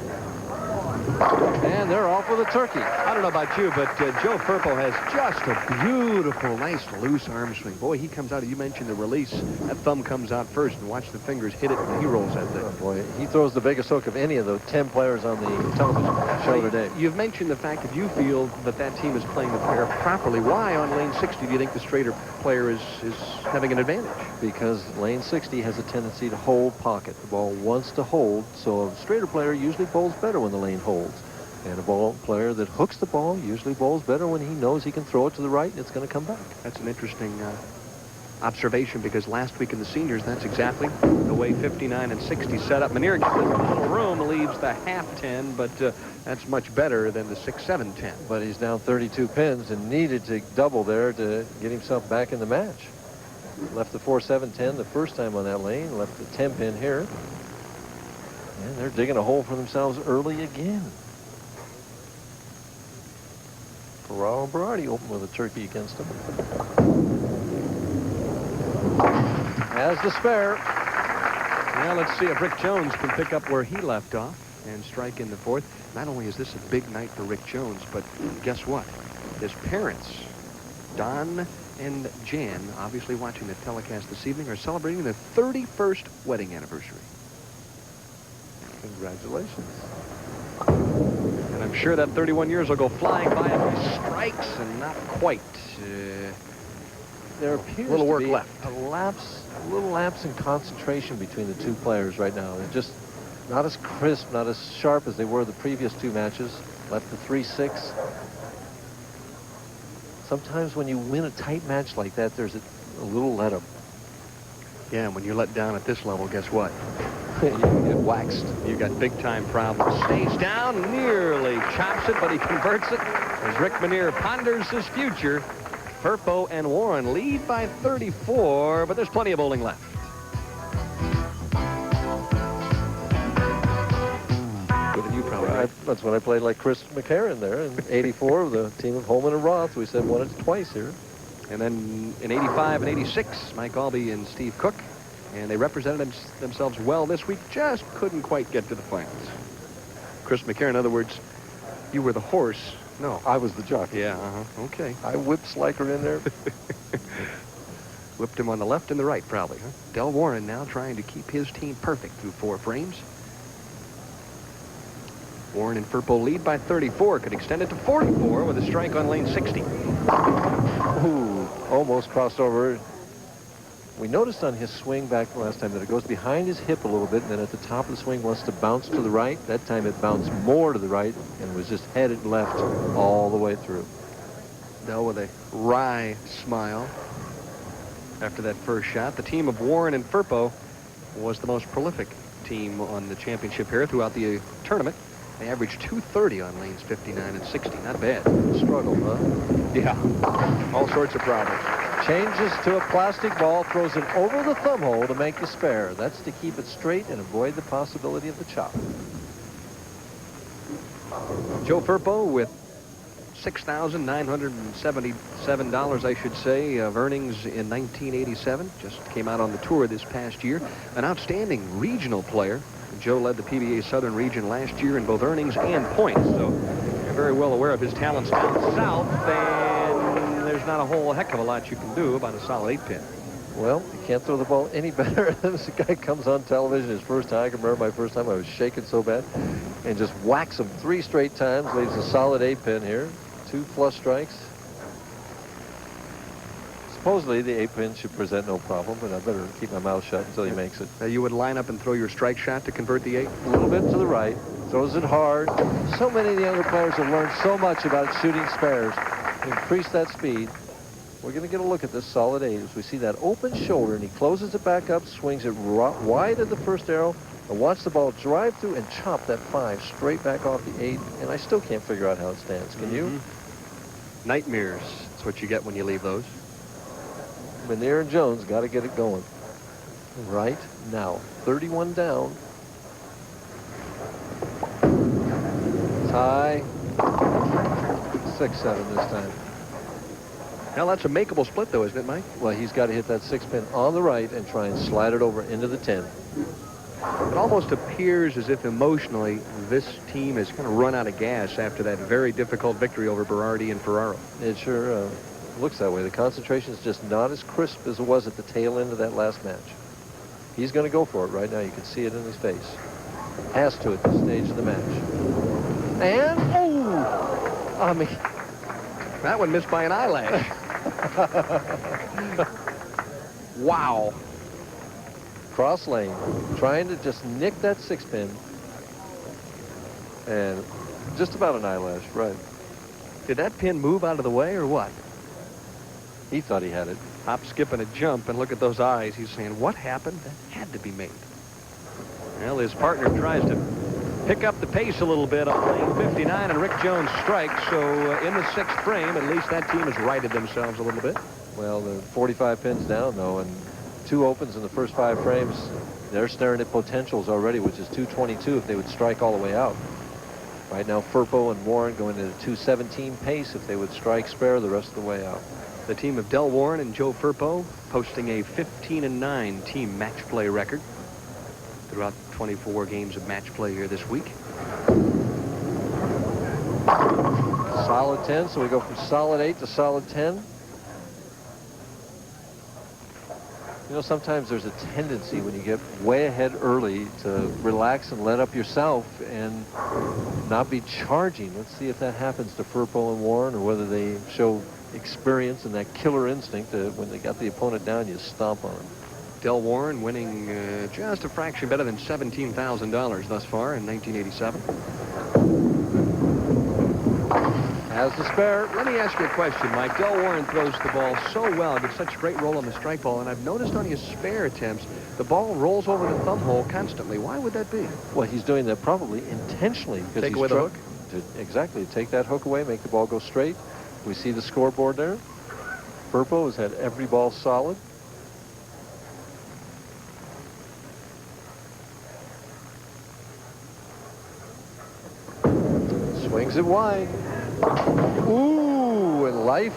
Speaker 2: And they're off with a turkey.
Speaker 1: I don't know about you, but Joe Firpo has just a beautiful, nice, loose arm swing. Boy, he comes out. You mentioned the release. That thumb comes out first, and watch the fingers hit it when he rolls that thing.
Speaker 2: Oh, boy, he throws the biggest hook of any of the 10 players on the television show today.
Speaker 1: You've mentioned the fact that you feel that that team is playing the pair properly. Why on lane 60 do you think the straighter player is having an advantage?
Speaker 2: Because lane 60 has a tendency to hold pocket. The ball wants to hold, so a straighter player usually bowls better when the lane holds. And a ball player that hooks the ball usually bowls better when he knows he can throw it to the right and it's going to come back.
Speaker 1: That's an interesting observation, because last week in the seniors, that's exactly the way 59 and 60 set up. Manier gets a little room, leaves the half 10, but that's much better than the 6-7-10.
Speaker 2: But he's down 32 pins and needed to double there to get himself back in the match. Left the 4-7-10 the first time on that lane, left the 10 pin here. And they're digging a hole for themselves early again. Ferraro and Berardi open with a turkey against him. Has the spare.
Speaker 1: Now let's see if Rick Jones can pick up where he left off and strike in the fourth. Not only is this a big night for Rick Jones, but guess what? His parents, Don and Jan, obviously watching the telecast this evening, are celebrating their 31st wedding anniversary.
Speaker 2: Congratulations.
Speaker 1: And I'm sure that 31 years will go flying by if he strikes, and not quite.
Speaker 2: There appears
Speaker 1: little work
Speaker 2: to be
Speaker 1: left.
Speaker 2: A little lapse in concentration between the two players right now. They're just not as crisp, not as sharp as they were the previous two matches. Left the 3-6. Sometimes when you win a tight match like that, there's a little let up.
Speaker 1: Yeah, when you're let down at this level, guess what?
Speaker 2: You get waxed.
Speaker 1: You got big time problems. Stays down, nearly chops it, but he converts it as Rick Manier ponders his future. Firpo and Warren lead by 34, but there's plenty of bowling left. You probably right.
Speaker 2: That's when I played like Chris McCarron there in '84 with the team of Holman and Roth. We said won it twice here.
Speaker 1: And then in '85 and '86, Mike Albee and Steve Cook. And they represented themselves well this week, just couldn't quite get to the finals. Chris McCarron, in other words, you were the horse.
Speaker 2: No, I was the jockey.
Speaker 1: Yeah, okay.
Speaker 2: I whipped Sliker in there.
Speaker 1: Whipped him on the left and the right, probably, huh? Del Warren now trying to keep his team perfect through 4 frames. Warren and Firpo lead by 34. Could extend it to 44 with a strike on lane 60.
Speaker 2: Ooh, almost crossed over. We noticed on his swing back last time that it goes behind his hip a little bit, and then at the top of the swing wants to bounce to the right. That time it bounced more to the right and was just headed left all the way through.
Speaker 1: Del with a wry smile after that first shot. The team of Warren and Firpo was the most prolific team on the championship here throughout the tournament. They averaged 230 on lanes 59 and 60. Not bad.
Speaker 2: Struggle, huh?
Speaker 1: Yeah. All sorts of problems.
Speaker 2: Changes to a plastic ball, throws it over the thumb hole to make the spare. That's to keep it straight and avoid the possibility of the chop.
Speaker 1: Joe Firpo with $6,977, I should say, of earnings in 1987. Just came out on the tour this past year. An outstanding regional player. Joe led the PBA Southern region last year in both earnings and points. So you're very well aware of his talents down south. And there's not a whole heck of a lot you can do about a solid 8-pin.
Speaker 2: Well, you can't throw the ball any better than this guy comes on television his first time. I can remember my first time. I was shaking so bad. And just whacks him 3 straight times. Leaves a solid 8-pin here. 2 flush strikes. Supposedly the 8-pin should present no problem, but I better keep my mouth shut until he makes it.
Speaker 1: Now you would line up and throw your strike shot to convert the 8?
Speaker 2: A little bit to the right. Throws it hard. So many of the younger players have learned so much about shooting spares. increase that speed. We're going to get a look at this solid 8 as we see that open shoulder, and he closes it back up, swings it wide of the first arrow, and watch the ball drive through and chop that 5 straight back off the 8. And I still can't figure out how it stands. Can you?
Speaker 1: Nightmares. That's what you get when you leave those.
Speaker 2: Menier and Jones got to get it going right now. 31 down. Tie. 6-7 this time.
Speaker 1: Now that's a makeable split, though, isn't it, Mike?
Speaker 2: Well, he's got to hit that 6-pin on the right and try and slide it over into the 10.
Speaker 1: It almost appears as if emotionally this team has kind of run out of gas after that very difficult victory over Berardi and Ferraro.
Speaker 2: It sure looks that way. The concentration is just not as crisp as it was at the tail end of that last match. He's going to go for it right now. You can see it in his face. Has to at this stage of the match. And, oh! I mean...
Speaker 1: That one missed by an eyelash. Wow.
Speaker 2: Cross lane, trying to just nick that 6-pin. And just about an eyelash, right.
Speaker 1: Did that pin move out of the way or what?
Speaker 2: He thought he had it.
Speaker 1: Hop, skip, and a jump, and look at those eyes. He's saying, what happened? That had to be made. Well, his partner tries to pick up the pace a little bit on lane 59, and Rick Jones strikes. So in the 6th frame, at least that team has righted themselves a little bit.
Speaker 2: Well, they're 45 pins down, though, and 2 opens in the first 5 frames. They're staring at potentials already, which is 222 if they would strike all the way out. Right now, Firpo and Warren going at a 217 pace if they would strike spare the rest of the way out.
Speaker 1: The team of Del Warren and Joe Firpo posting a 15-9 team match play record throughout 24 games of match play here this week.
Speaker 2: Solid 10, so we go from solid 8 to solid 10. You know, sometimes there's a tendency when you get way ahead early to relax and let up yourself and not be charging. Let's see if that happens to Firpo and Warren, or whether they show experience and that killer instinct that when they got the opponent down, you stomp on them.
Speaker 1: Del Warren winning just a fraction better than $17,000 thus far in 1987.
Speaker 2: Has the spare.
Speaker 1: Let me ask you a question, Mike. Del Warren throws the ball so well, gets such great roll on the strike ball, and I've noticed on his spare attempts, the ball rolls over the thumb hole constantly. Why would that be?
Speaker 2: Well, he's doing that probably intentionally.
Speaker 1: Take away the hook?
Speaker 2: Exactly. Take that hook away, make the ball go straight. We see the scoreboard there. Firpo has had every ball solid. Swings it wide. Ooh, and life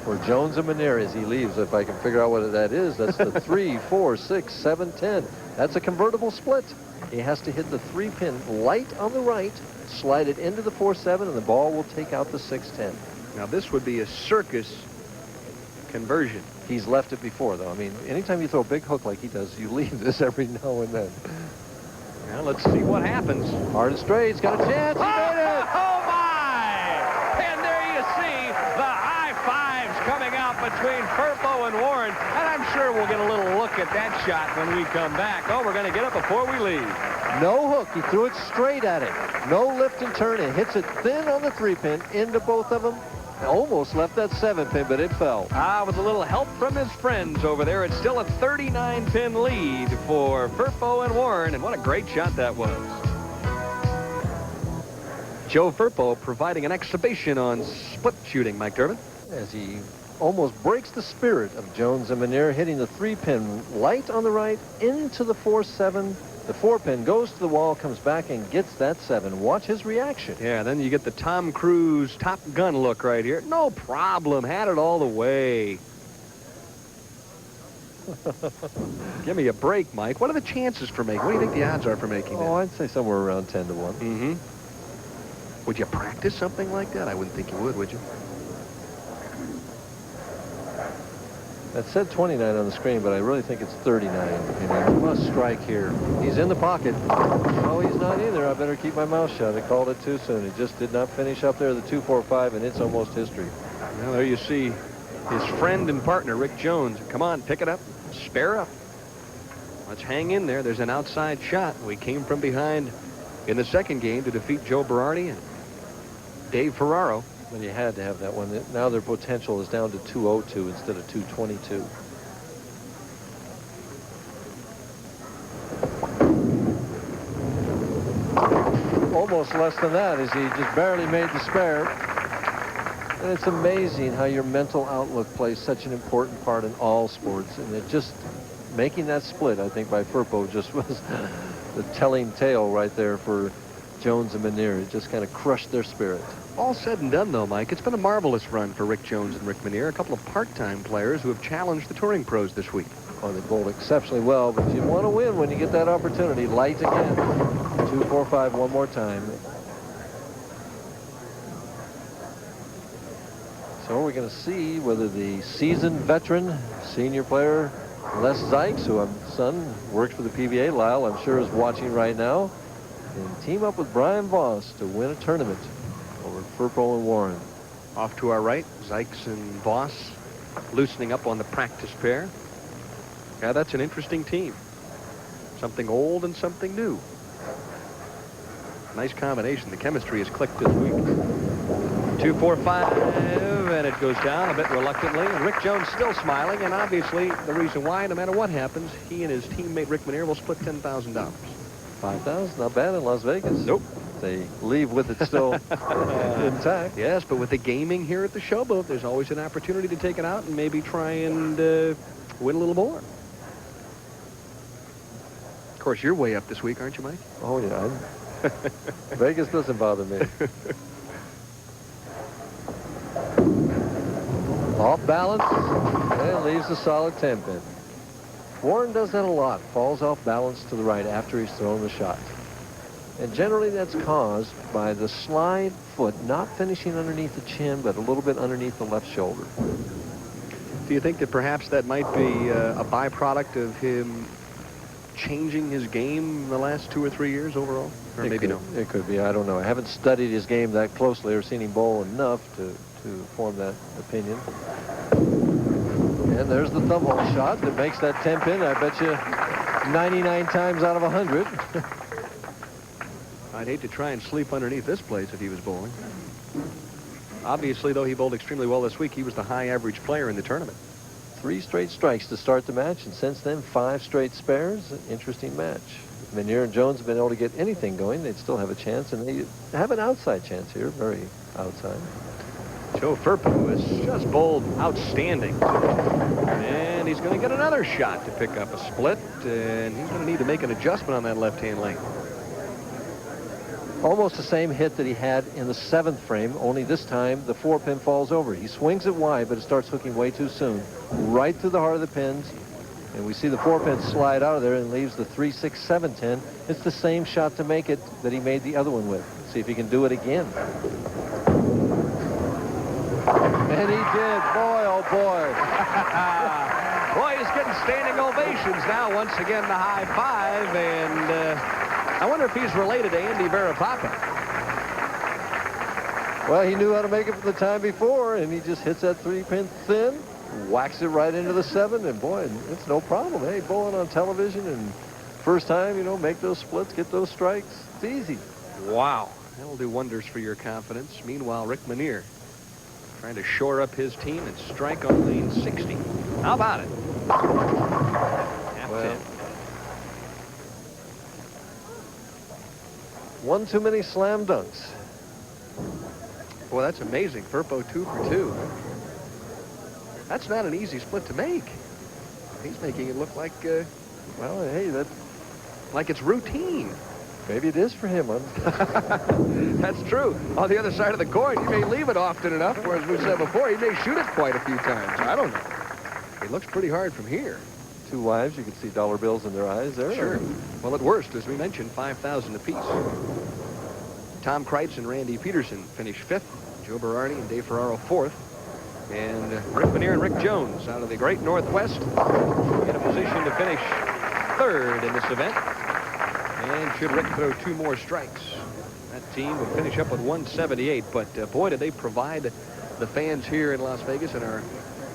Speaker 2: for Jones and Menier as he leaves. If I can figure out what that is, that's the 3, 4, 6, 7, 10. That's a convertible split. He has to hit the 3-pin light on the right, slide it into the 4-7, and the ball will take out the 6-10.
Speaker 1: Now, this would be a circus conversion.
Speaker 2: He's left it before, though. I mean, anytime you throw a big hook like he does, you leave this every now and then.
Speaker 1: Now, let's see what happens.
Speaker 2: Hard and straight. He's got a chance. He made it.
Speaker 1: Oh, my! And there you see the high fives coming out between Firpo and Warren. And I'm sure we'll get a little look at that shot when we come back. Oh, we're going to get it before we leave.
Speaker 2: No hook. He threw it straight at him. No lift and turn. It hits it thin on the 3-pin into both of them. Almost left that 7-pin, but it fell.
Speaker 1: With a little help from his friends over there, it's still a 39-pin lead for Firpo and Warren, and what a great shot that was. Joe Firpo providing an exhibition on split shooting, Mike Durbin.
Speaker 2: As he almost breaks the spirit of Jones and Menier, hitting the 3-pin light on the right into the 4-7. The 4-pin goes to the wall, comes back, and gets that 7. Watch his reaction.
Speaker 1: Yeah, then you get the Tom Cruise Top Gun look right here. No problem. Had it all the way. Give me a break, Mike. What are the chances for making? What do you think the odds are for making that?
Speaker 2: Oh, I'd say somewhere around 10 to 1.
Speaker 1: Mm-hmm. Would you practice something like that? I wouldn't think you would you?
Speaker 2: That said 29 on the screen, but I really think it's 39. And he must strike here. He's in the pocket. No, he's not either. I better keep my mouth shut. I called it too soon. He just did not finish up there the 2-4-5, and it's almost history.
Speaker 1: Well, there you see his friend and partner, Rick Jones. Come on, pick it up. Spare up. Let's hang in there. There's an outside shot. We came from behind in the second game to defeat Joe Berardi and Dave Ferraro.
Speaker 2: But he had to have that one. Now their potential is down to 202 instead of 222. Almost less than that, as he just barely made the spare. And it's amazing how your mental outlook plays such an important part in all sports. And it just making that split, I think, by Firpo just was the telling tale right there for Jones and Menier. It just kind of crushed their spirit.
Speaker 1: All said and done, though, Mike, it's been a marvelous run for Rick Jones and Rick Menier, a couple of part-time players who have challenged the touring pros this week.
Speaker 2: Oh, they bowled exceptionally well, but you want to win when you get that opportunity. Light again. 2, 4, 5, one more time. So we're going to see whether the seasoned veteran senior player Les Zikes, who I'm son works for the PBA, Lyle I'm sure is watching right now, and team up with Brian Voss to win a tournament over Firpo and Warren.
Speaker 1: Off to our right, Zikes and Voss loosening up on the practice pair. Yeah, that's an interesting team. Something old and something new. Nice combination. The chemistry has clicked this week. 2, 4, 5, and it goes down a bit reluctantly. And Rick Jones still smiling, and obviously the reason why, no matter what happens, he and his teammate Rick Menier will split $10,000.
Speaker 2: $5,000, not bad in Las Vegas.
Speaker 1: Nope.
Speaker 2: They leave with it still intact.
Speaker 1: Yes, but with the gaming here at the Showboat, there's always an opportunity to take it out and maybe try and win a little more. Of course, you're way up this week, aren't you, Mike?
Speaker 2: Oh, yeah. Vegas doesn't bother me. Off balance and leaves a solid 10-pin. Warren does that a lot. Falls off balance to the right after he's thrown the shot. And generally that's caused by the slide foot not finishing underneath the chin, but a little bit underneath the left shoulder.
Speaker 1: Do you think that perhaps that might be a byproduct of him changing his game in the last 2 or 3 years overall? Or maybe no?
Speaker 2: It could be. I don't know. I haven't studied his game that closely or seen him bowl enough to form that opinion. And there's the thumb hole shot that makes that 10-pin, I bet you, 99 times out of 100.
Speaker 1: I'd hate to try and sleep underneath this place if he was bowling. Obviously, though, he bowled extremely well this week. He was the high average player in the tournament.
Speaker 2: 3 straight strikes to start the match, and since then 5 straight spares. An interesting match. If Menier and Jones have been able to get anything going, they'd still have a chance, and they have an outside chance here, very outside.
Speaker 1: Joe Firpo has just bowled outstanding, and he's going to get another shot to pick up a split, and he's going to need to make an adjustment on that left-hand lane.
Speaker 2: Almost the same hit that he had in the 7th frame, only this time the 4-pin falls over. He swings it wide, but it starts hooking way too soon, right through the heart of the pins, and we see the 4-pin slide out of there and leaves the 3, 6, 7, 10. It's the same shot to make it that he made the other one with. See if he can do it again. And he did. Boy, oh boy.
Speaker 1: Boy, he's getting standing ovations now. Once again, the high five, and I wonder if he's related to Andy Verapapa.
Speaker 2: Well, he knew how to make it for the time before, and he just hits that 3-pin thin, whacks it right into the 7, and boy, it's no problem. Hey, bowling on television, and first time, you know, make those splits, get those strikes. It's easy.
Speaker 1: Wow. That'll do wonders for your confidence. Meanwhile, Rick Menier trying to shore up his team and strike on lane 60. How about it? Half 10.
Speaker 2: One too many slam dunks.
Speaker 1: Boy, that's amazing. Firpo 2 for 2. That's not an easy split to make. He's making it look like,
Speaker 2: well, hey, that's
Speaker 1: like it's routine.
Speaker 2: Maybe it is for him.
Speaker 1: That's true. On the other side of the coin, he may leave it often enough, where, as we said before, he may shoot it quite a few times. I don't know. It looks pretty hard from here.
Speaker 2: 2 wives, you can see dollar bills in their eyes there.
Speaker 1: Sure. Well, at worst, as we mentioned, 5,000 apiece. Tom Kreitz and Randy Pedersen finished 5th. Joe Berardi and Dave Ferraro 4th. And Rick Menier and Rick Jones out of the Great Northwest in a position to finish 3rd in this event. And should Rick throw 2 more strikes, that team would finish up with 178. But boy, did they provide the fans here in Las Vegas and our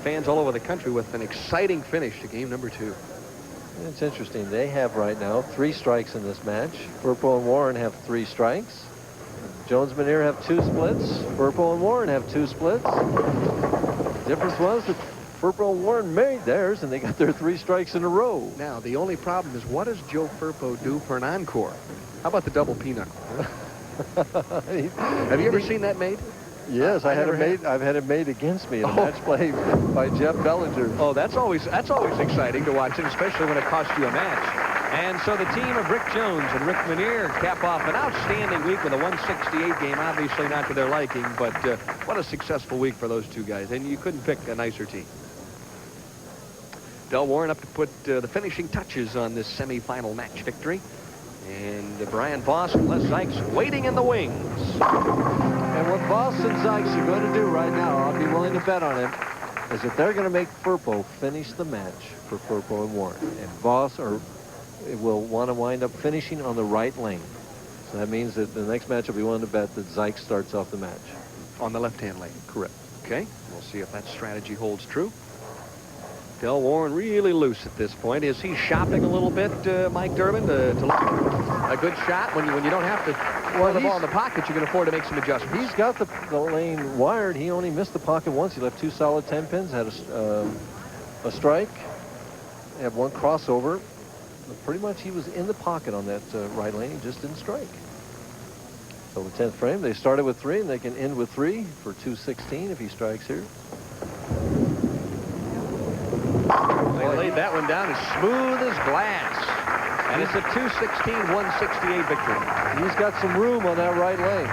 Speaker 1: fans all over the country with an exciting finish to game number 2.
Speaker 2: It's interesting. They have right now 3 strikes in this match. Firpo and Warren have 3 strikes. Jones-Manier have 2 splits. Firpo and Warren have 2 splits. Difference was that Firpo and Warren made theirs, and they got their 3 strikes in a row.
Speaker 1: Now, the only problem is, what does Joe Firpo do for an encore? How about the double pinochle? Have you ever seen that made?
Speaker 2: Yes, I've had it made against me in a match play by Jeff Bellinger.
Speaker 1: Oh, that's always exciting to watch, and especially when it costs you a match. And so the team of Rick Jones and Rick Manier cap off an outstanding week with a 168 game. Obviously not to their liking, but what a successful week for those two guys. And you couldn't pick a nicer team. Del Warren up to put the finishing touches on this semifinal match victory. And Brian Voss and Les Zikes waiting in the wings.
Speaker 2: And what Voss and Zikes are going to do right now, I'll be willing to bet on it, is that they're going to make Firpo finish the match for Firpo and Warren. And Voss will want to wind up finishing on the right lane. So that means that the next match will be willing to bet that Zikes starts off the match.
Speaker 1: On the left-hand lane.
Speaker 2: Correct.
Speaker 1: Okay, we'll see if that strategy holds true. Del Warren really loose at this point. Is he shopping a little bit, Mike Durbin, to look a good shot when you don't have to throw the ball in the pocket? You can afford to make some adjustments.
Speaker 2: He's got the lane wired. He only missed the pocket once. He left 2 solid 10 pins, had a strike, had 1 crossover. But pretty much he was in the pocket on that right lane. He just didn't strike. So the 10th frame, they started with 3, and they can end with 3 for 216 if he strikes here.
Speaker 1: They laid that one down as smooth as glass. And it's a 216-168 victory.
Speaker 2: He's got some room on that right lane.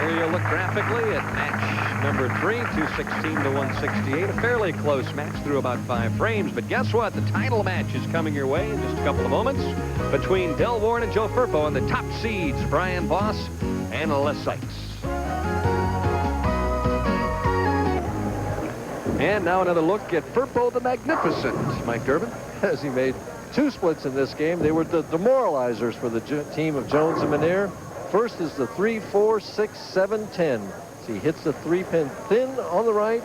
Speaker 1: Here you look graphically at match number 3, 216-168. A fairly close match through about 5 frames. But guess what? The title match is coming your way in just a couple of moments between Del Warren and Joe Firpo and the top seeds, Brian Voss and Les Zikes. And now another look at Firpo the Magnificent, Mike Durbin.
Speaker 2: As he made 2 splits in this game. They were the demoralizers for the team of Jones and Manier. First is the 3, 4, 6, 7, 10. So he hits the 3-pin thin on the right,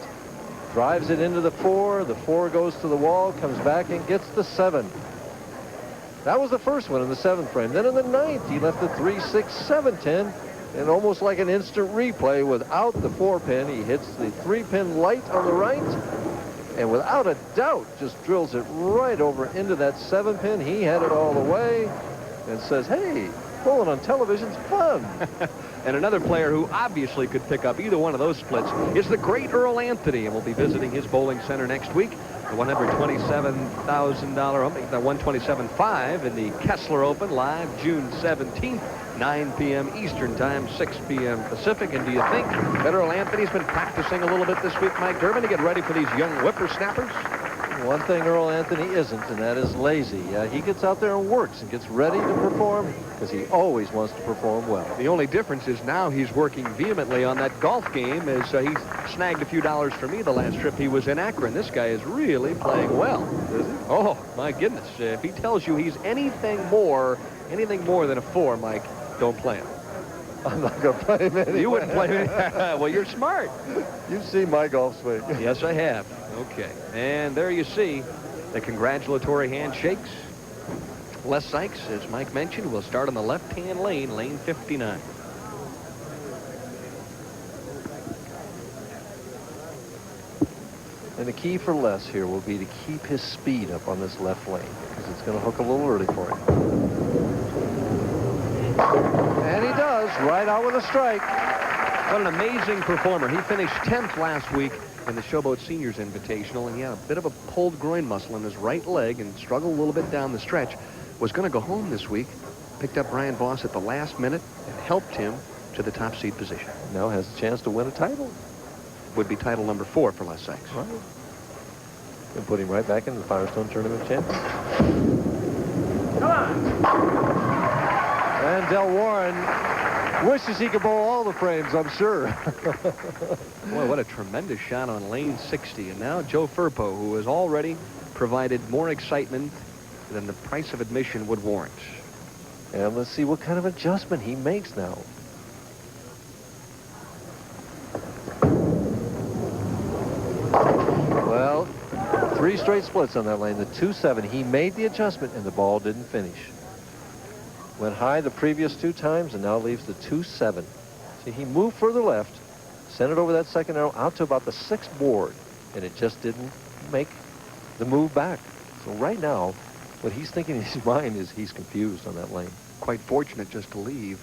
Speaker 2: drives it into the 4. The 4 goes to the wall, comes back and gets the 7. That was the first one in the 7th frame. Then in the 9th, he left the 3, 6, 7, 10. And almost like an instant replay, without the 4-pin, he hits the 3-pin light on the right, and without a doubt just drills it right over into that 7-pin. He had it all the way and says, hey, bowling on television's fun.
Speaker 1: And another player who obviously could pick up either one of those splits is the great Earl Anthony, and we'll be visiting his bowling center next week. The $127,000, the $127,500 in the Kessler Open, live June 17th. 9 p.m. Eastern Time, 6 p.m. Pacific. And do you think that Earl Anthony's been practicing a little bit this week, Mike Durbin, to get ready for these young whippersnappers?
Speaker 2: One thing Earl Anthony isn't, and that is lazy. He gets out there and works and gets ready to perform because he always wants to perform well.
Speaker 1: The only difference is now he's working vehemently on that golf game, as he snagged a few dollars for me the last trip he was in Akron. This guy is really playing well.
Speaker 2: Is he?
Speaker 1: Oh, my goodness. If he tells you he's anything more than a 4, Mike, don't play him.
Speaker 2: I'm not going to play him anyway.
Speaker 1: You wouldn't play him? Well, you're smart.
Speaker 2: You've seen my golf swing.
Speaker 1: Yes, I have. Okay. And there you see the congratulatory handshakes. Les Zikes, as Mike mentioned, will start on the left-hand lane, lane 59.
Speaker 2: And the key for Les here will be to keep his speed up on this left lane because it's going to hook a little early for him. And he does, right out with a strike.
Speaker 1: What an amazing performer. He finished 10th last week in the Showboat Seniors Invitational, and he had a bit of a pulled groin muscle in his right leg and struggled a little bit down the stretch. Was going to go home this week, picked up Brian Voss at the last minute and helped him to the top seed position.
Speaker 2: Now has a chance to win a title.
Speaker 1: Would be title number 4 for Les Zikes.
Speaker 2: Right. And put him right back in the Firestone Tournament champion. Come on. And Del Warren wishes he could bowl all the frames, I'm sure.
Speaker 1: Boy, what a tremendous shot on lane 60. And now Joe Firpo, who has already provided more excitement than the price of admission would warrant.
Speaker 2: And let's see what kind of adjustment he makes now. Well, 3 straight splits on that lane. The 2-7, he made the adjustment and the ball didn't finish. Went high the previous 2 times and now leaves the 2-7. See, he moved further left, sent it over that second arrow out to about the 6th board, and it just didn't make the move back. So right now, what he's thinking in his mind is he's confused on that lane.
Speaker 1: Quite fortunate just to leave.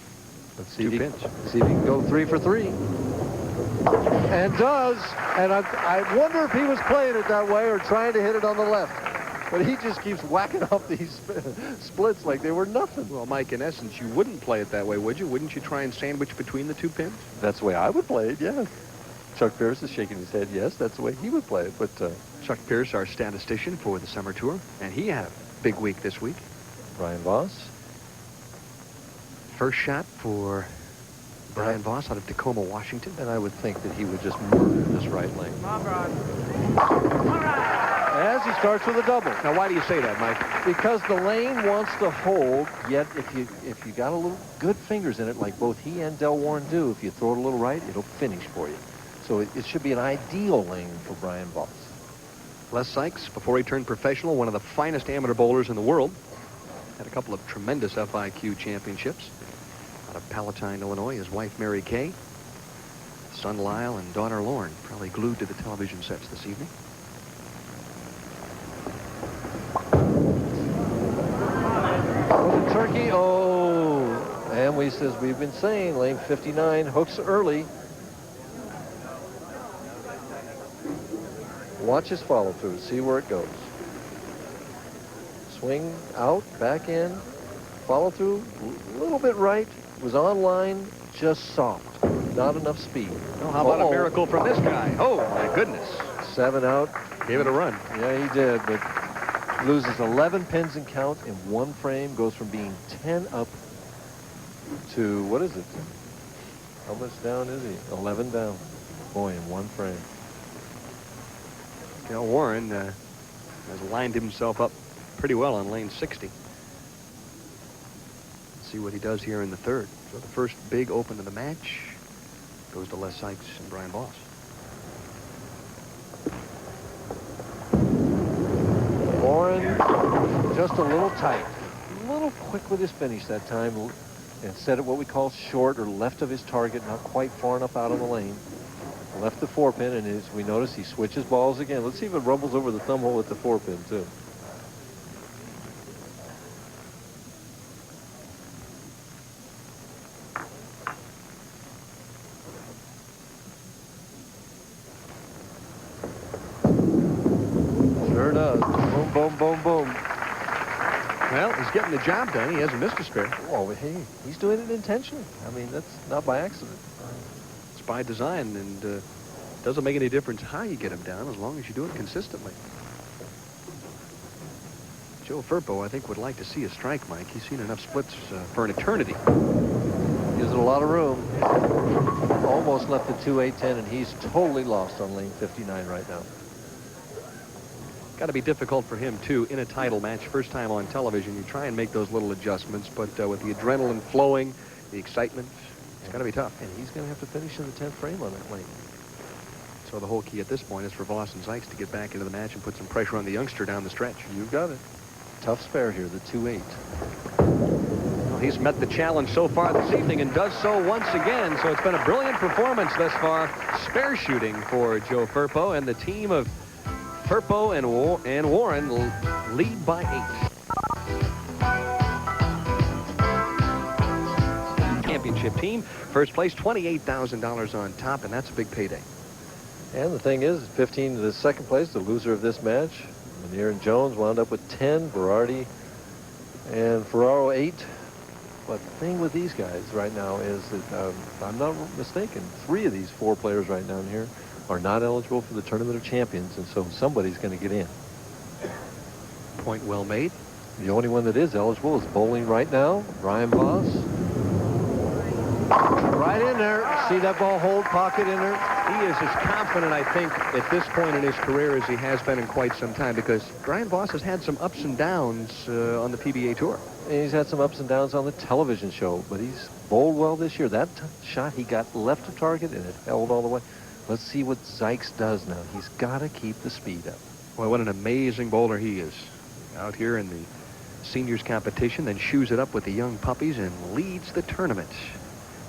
Speaker 2: Let's see
Speaker 1: 2 pins.
Speaker 2: See if he can go 3 for 3. And does. And I wonder if he was playing it that way or trying to hit it on the left. But he just keeps whacking off these splits like they were nothing.
Speaker 1: Well, Mike, in essence, you wouldn't play it that way, would you? Wouldn't you try and sandwich between the 2 pins?
Speaker 2: That's the way I would play it, yes. Chuck Pierce is shaking his head. Yes, that's the way he would play it. But
Speaker 1: Chuck Pierce, our statistician for the summer tour, and he had a big week this week.
Speaker 2: Brian Voss.
Speaker 1: First shot for Brian Voss out of Tacoma, Washington.
Speaker 2: And I would think that he would just murder this right lane. As he starts with a double.
Speaker 1: Now, why do you say that, Mike?
Speaker 2: Because the lane wants to hold, yet if you got a little good fingers in it, like both he and Del Warren do, if you throw it a little right, it'll finish for you. So it should be an ideal lane for Brian Voss.
Speaker 1: Les Zikes, before he turned professional, one of the finest amateur bowlers in the world. Had a couple of tremendous FIQ championships. Out of Palatine, Illinois, his wife, Mary Kay. Son Lyle and daughter Lauren, probably glued to the television sets this evening.
Speaker 2: Oh, the turkey. Oh. And we says we've been saying lane 59 hooks early. Watch his follow through. See where it goes. Swing out, back in, follow through, a little bit right, was on line, just soft, not enough speed.
Speaker 1: Well, how about a miracle from this guy? Oh, my goodness.
Speaker 2: 7 out.
Speaker 1: Gave it a run.
Speaker 2: Yeah, he did, but loses 11 pins in count in 1 frame, goes from being 10 up to, what is it? How much down is he? 11 down. Boy, in 1 frame.
Speaker 1: Del Warren has lined himself up pretty well on lane 60. Let's see what he does here in the 3rd. So the first big open of the match goes to Les Zikes and Brian Voss.
Speaker 2: Warren just a little tight. A little quick with his finish that time. And set it what we call short or left of his target, not quite far enough out of the lane. Left the 4-pin, and as we notice, he switches balls again. Let's see if it rumbles over the thumb hole at the 4-pin, too. Sure does. Boom, boom, boom, boom.
Speaker 1: Well, he's getting the job done. He hasn't missed a spare.
Speaker 2: Oh, hey, he's doing it intentionally. I mean, that's not by accident.
Speaker 1: It's by design, and doesn't make any difference how you get him down as long as you do it consistently. Joe Firpo, I think, would like to see a strike, Mike. He's seen enough splits for an eternity.
Speaker 2: Gives it a lot of room. Almost left the 2-8-10, and he's totally lost on lane 59 right now.
Speaker 1: Got to be difficult for him, too, in a title match. First time on television, you try and make those little adjustments, but with the adrenaline flowing, the excitement, it's got to be tough.
Speaker 2: And he's going to have to finish in the 10th frame on that lane.
Speaker 1: So the whole key at this point is for Voss and Zikes to get back into the match and put some pressure on the youngster down the stretch.
Speaker 2: You've got it. Tough spare here, the 2-8.
Speaker 1: Well, he's met the challenge so far this evening and does so once again. So it's been a brilliant performance thus far. Spare shooting for Joe Firpo, and the team of Firpo and Warren lead by 8. Championship team, first place, $28,000 on top, and that's a big payday.
Speaker 2: And the thing is, 15 to the 2nd place, the loser of this match. Lanier and Jones wound up with 10, Berardi and Ferraro 8. But the thing with these guys right now is that, if I'm not mistaken, 3 of these 4 players right down here are not eligible for the Tournament of Champions, and so somebody's going to get in.
Speaker 1: Point well made.
Speaker 2: The only one that is eligible is bowling right now, Brian Voss. Right in there. See that ball hold pocket in there?
Speaker 1: He is as confident, I think, at this point in his career as he has been in quite some time, because Brian Voss has had some ups and downs on the PBA Tour.
Speaker 2: And he's had some ups and downs on the television show, but he's bowled well this year. That shot, he got left of target, and it held all the way. Let's see what Zikes does now. He's got to keep the speed up.
Speaker 1: Boy, what an amazing bowler he is. Out here in the seniors competition, then shoes it up with the young puppies and leads the tournament.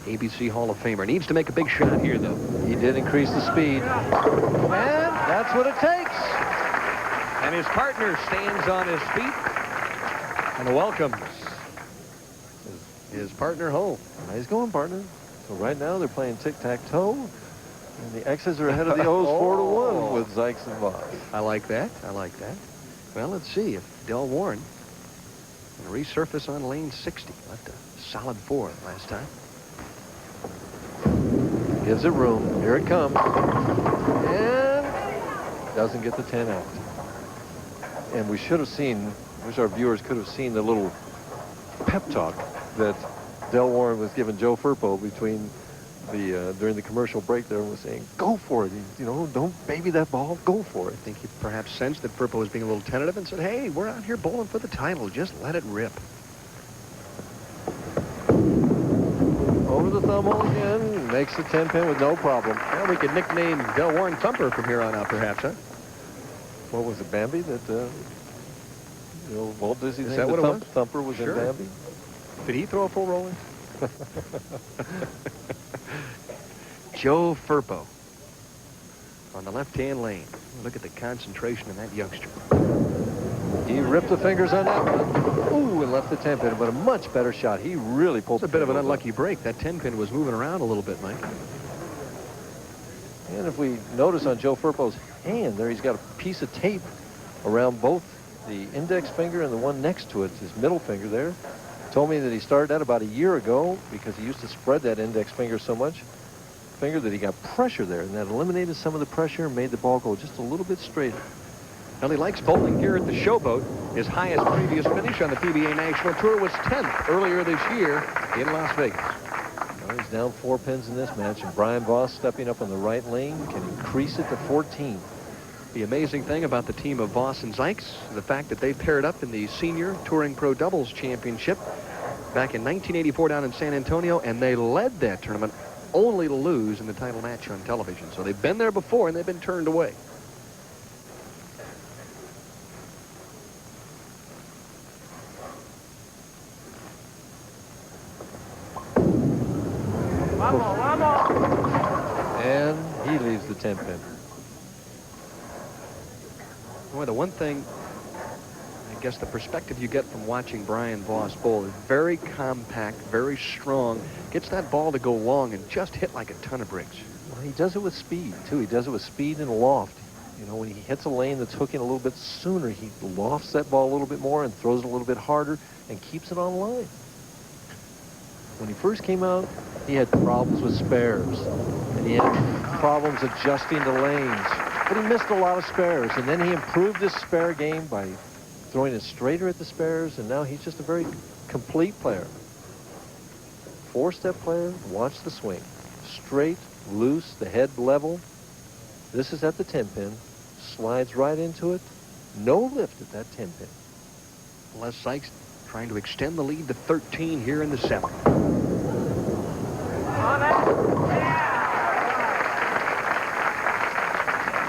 Speaker 1: ABC Hall of Famer. Needs to make a big shot here, though.
Speaker 2: He did increase the speed. And that's what it takes.
Speaker 1: And his partner stands on his feet and welcomes his partner home.
Speaker 2: Nice going, partner. So right now they're playing tic-tac-toe. And the X's are ahead of the O's 4-1 with Zikes and Voss.
Speaker 1: I like that. I like that. Well, let's see if Del Warren can resurface on lane 60. Left a solid 4 last time.
Speaker 2: Gives it room. Here it comes. And doesn't get the 10 out. And we should have seen, wish our viewers could have seen the little pep talk that Del Warren was giving Joe Firpo between the during the commercial break there, and was saying, go for it. You know, don't baby that ball. Go for it.
Speaker 1: I think he perhaps sensed that Firpo was being a little tentative and said, hey, we're out here bowling for the title. Just let it rip.
Speaker 2: Over the thumb hole again. Makes the 10-pin with no problem.
Speaker 1: Well, we could nickname Del Warren Thumper from here on out, perhaps, huh?
Speaker 2: What was it, Bambi? That, you know, Walt Disney
Speaker 1: Is
Speaker 2: thing?
Speaker 1: that what it was?
Speaker 2: Thumper was
Speaker 1: Sure.
Speaker 2: in Bambi?
Speaker 1: Did he throw a full roller? Joe Firpo on the left-hand lane. Look at the concentration in that youngster.
Speaker 2: He ripped the fingers on that one. Ooh, and left the 10-pin, but a much better shot. He really pulled.
Speaker 1: It's a bit of an unlucky break. That 10-pin was moving around a little bit, Mike.
Speaker 2: And if we notice on Joe Firpo's hand there, he's got a piece of tape around both the index finger and the one next to it, his middle finger there. Told me that he started that about a year ago because he used to spread that index finger so much that he got pressure there, and that eliminated some of the pressure and made the ball go just a little bit straighter.
Speaker 1: Well, he likes bowling here at the Showboat. His highest previous finish on the PBA National Tour was 10th earlier this year in Las Vegas.
Speaker 2: Well, he's down 4 pins in this match, and Brian Voss, stepping up on the right lane, can increase it to 14.
Speaker 1: The amazing thing about the team of Voss and Zikes is the fact that they paired up in the Senior Touring Pro Doubles Championship back in 1984 down in San Antonio, and they led that tournament only to lose in the title match on television. So they've been there before, and they've been turned away.
Speaker 2: And he leaves the 10-pin.
Speaker 1: Boy, the one thing, I guess the perspective you get from watching Brian Voss bowl is very compact, very strong, gets that ball to go long and just hit like a ton of bricks.
Speaker 2: Well, he does it with speed, too. He does it with speed and loft. You know, when he hits a lane that's hooking a little bit sooner, he lofts that ball a little bit more and throws it a little bit harder and keeps it on line. When he first came out, he had problems with spares, and he had problems adjusting the lanes, but he missed a lot of spares, and then he improved his spare game by throwing it straighter at the spares, and now he's just a very complete player. 4-step player. Watch the swing. Straight, loose, the head level. This is at the 10-pin. Slides right into it. No lift at that 10-pin.
Speaker 1: Les Zikes trying to extend the lead to 13 here in the 7th.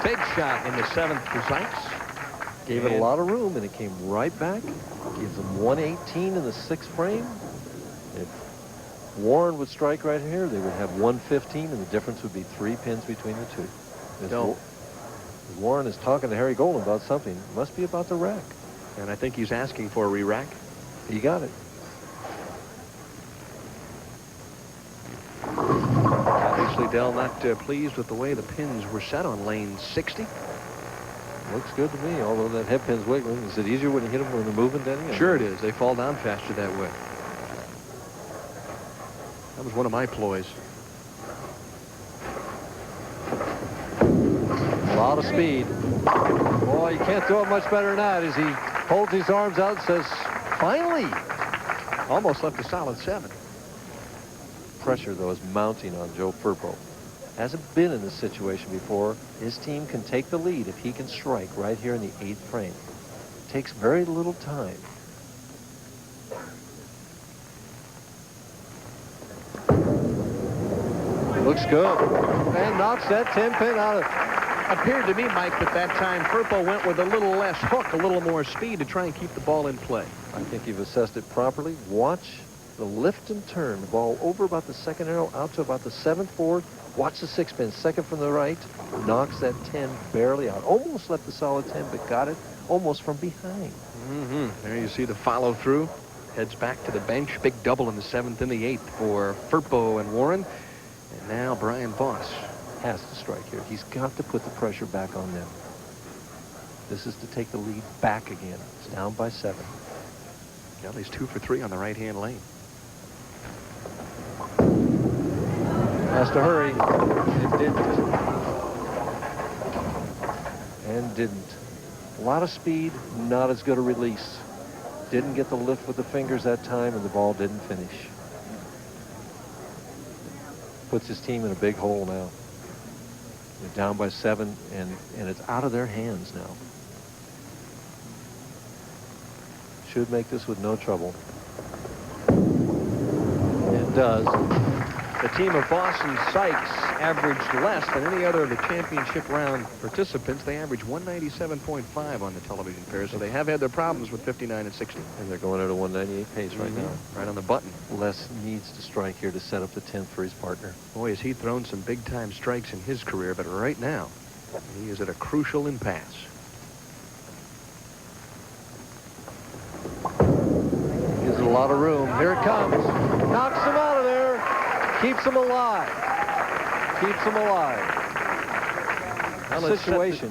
Speaker 1: Big shot in the 7th for Zikes.
Speaker 2: Gave it a lot of room, and it came right back. Gives him 118 in the 6th frame. If Warren would strike right here, they would have 115, and the difference would be 3 pins between the two. Warren is talking to Harry Golden about something. It must be about the rack.
Speaker 1: And I think he's asking for a re-rack.
Speaker 2: He got it.
Speaker 1: Obviously, Dell not pleased with the way the pins were set on lane 60.
Speaker 2: Looks good to me, although that head pin's wiggling. Is it easier when you hit them when they're moving, Denny?
Speaker 1: Sure it is. They fall down faster that way. That was one of my ploys.
Speaker 2: A lot of speed. Boy, you can't throw it much better than that as he holds his arms out and says, finally.
Speaker 1: Almost left a solid 7.
Speaker 2: Pressure, though, is mounting on Joe Firpo. Hasn't been in this situation before. His team can take the lead if he can strike right here in the 8th frame. It takes very little time. Looks good. And knocks that 10-pin out
Speaker 1: Appeared to me, Mike, that time Firpo went with a little less hook, a little more speed to try and keep the ball in play.
Speaker 2: I think you've assessed it properly. Watch the lift and turn. The ball over about the second arrow, out to about the 7th board. Watch the 6-pin, second from the right. Knocks that 10 barely out. Almost left the solid 10, but got it almost from behind.
Speaker 1: There you see the follow through. Heads back to the bench. Big double in the 7th and the 8th for Firpo and Warren. And now Brian Voss
Speaker 2: has to strike here. He's got to put the pressure back on them. This is to take the lead back again. It's down by 7.
Speaker 1: Well, he's 2 for 3 on the right-hand lane.
Speaker 2: Has to hurry. It didn't. And didn't. A lot of speed, not as good a release. Didn't get the lift with the fingers that time, and the ball didn't finish. Puts his team in a big hole now. They're down by 7, and it's out of their hands now. Should make this with no trouble. It does.
Speaker 1: The team of Voss and Zikes averaged less than any other of the championship round participants. They averaged 197.5 on the television pair, so they have had their problems with 59 and 60.
Speaker 2: And they're going at a 198 pace right now.
Speaker 1: Right on the button.
Speaker 2: Les needs to strike here to set up the 10th for his partner.
Speaker 1: Boy, has he thrown some big-time strikes in his career, but right now, he is at a crucial impasse.
Speaker 2: Gives it a lot of room. Here it comes. Knocks him out of there. Keeps him alive. Keeps him alive. Situation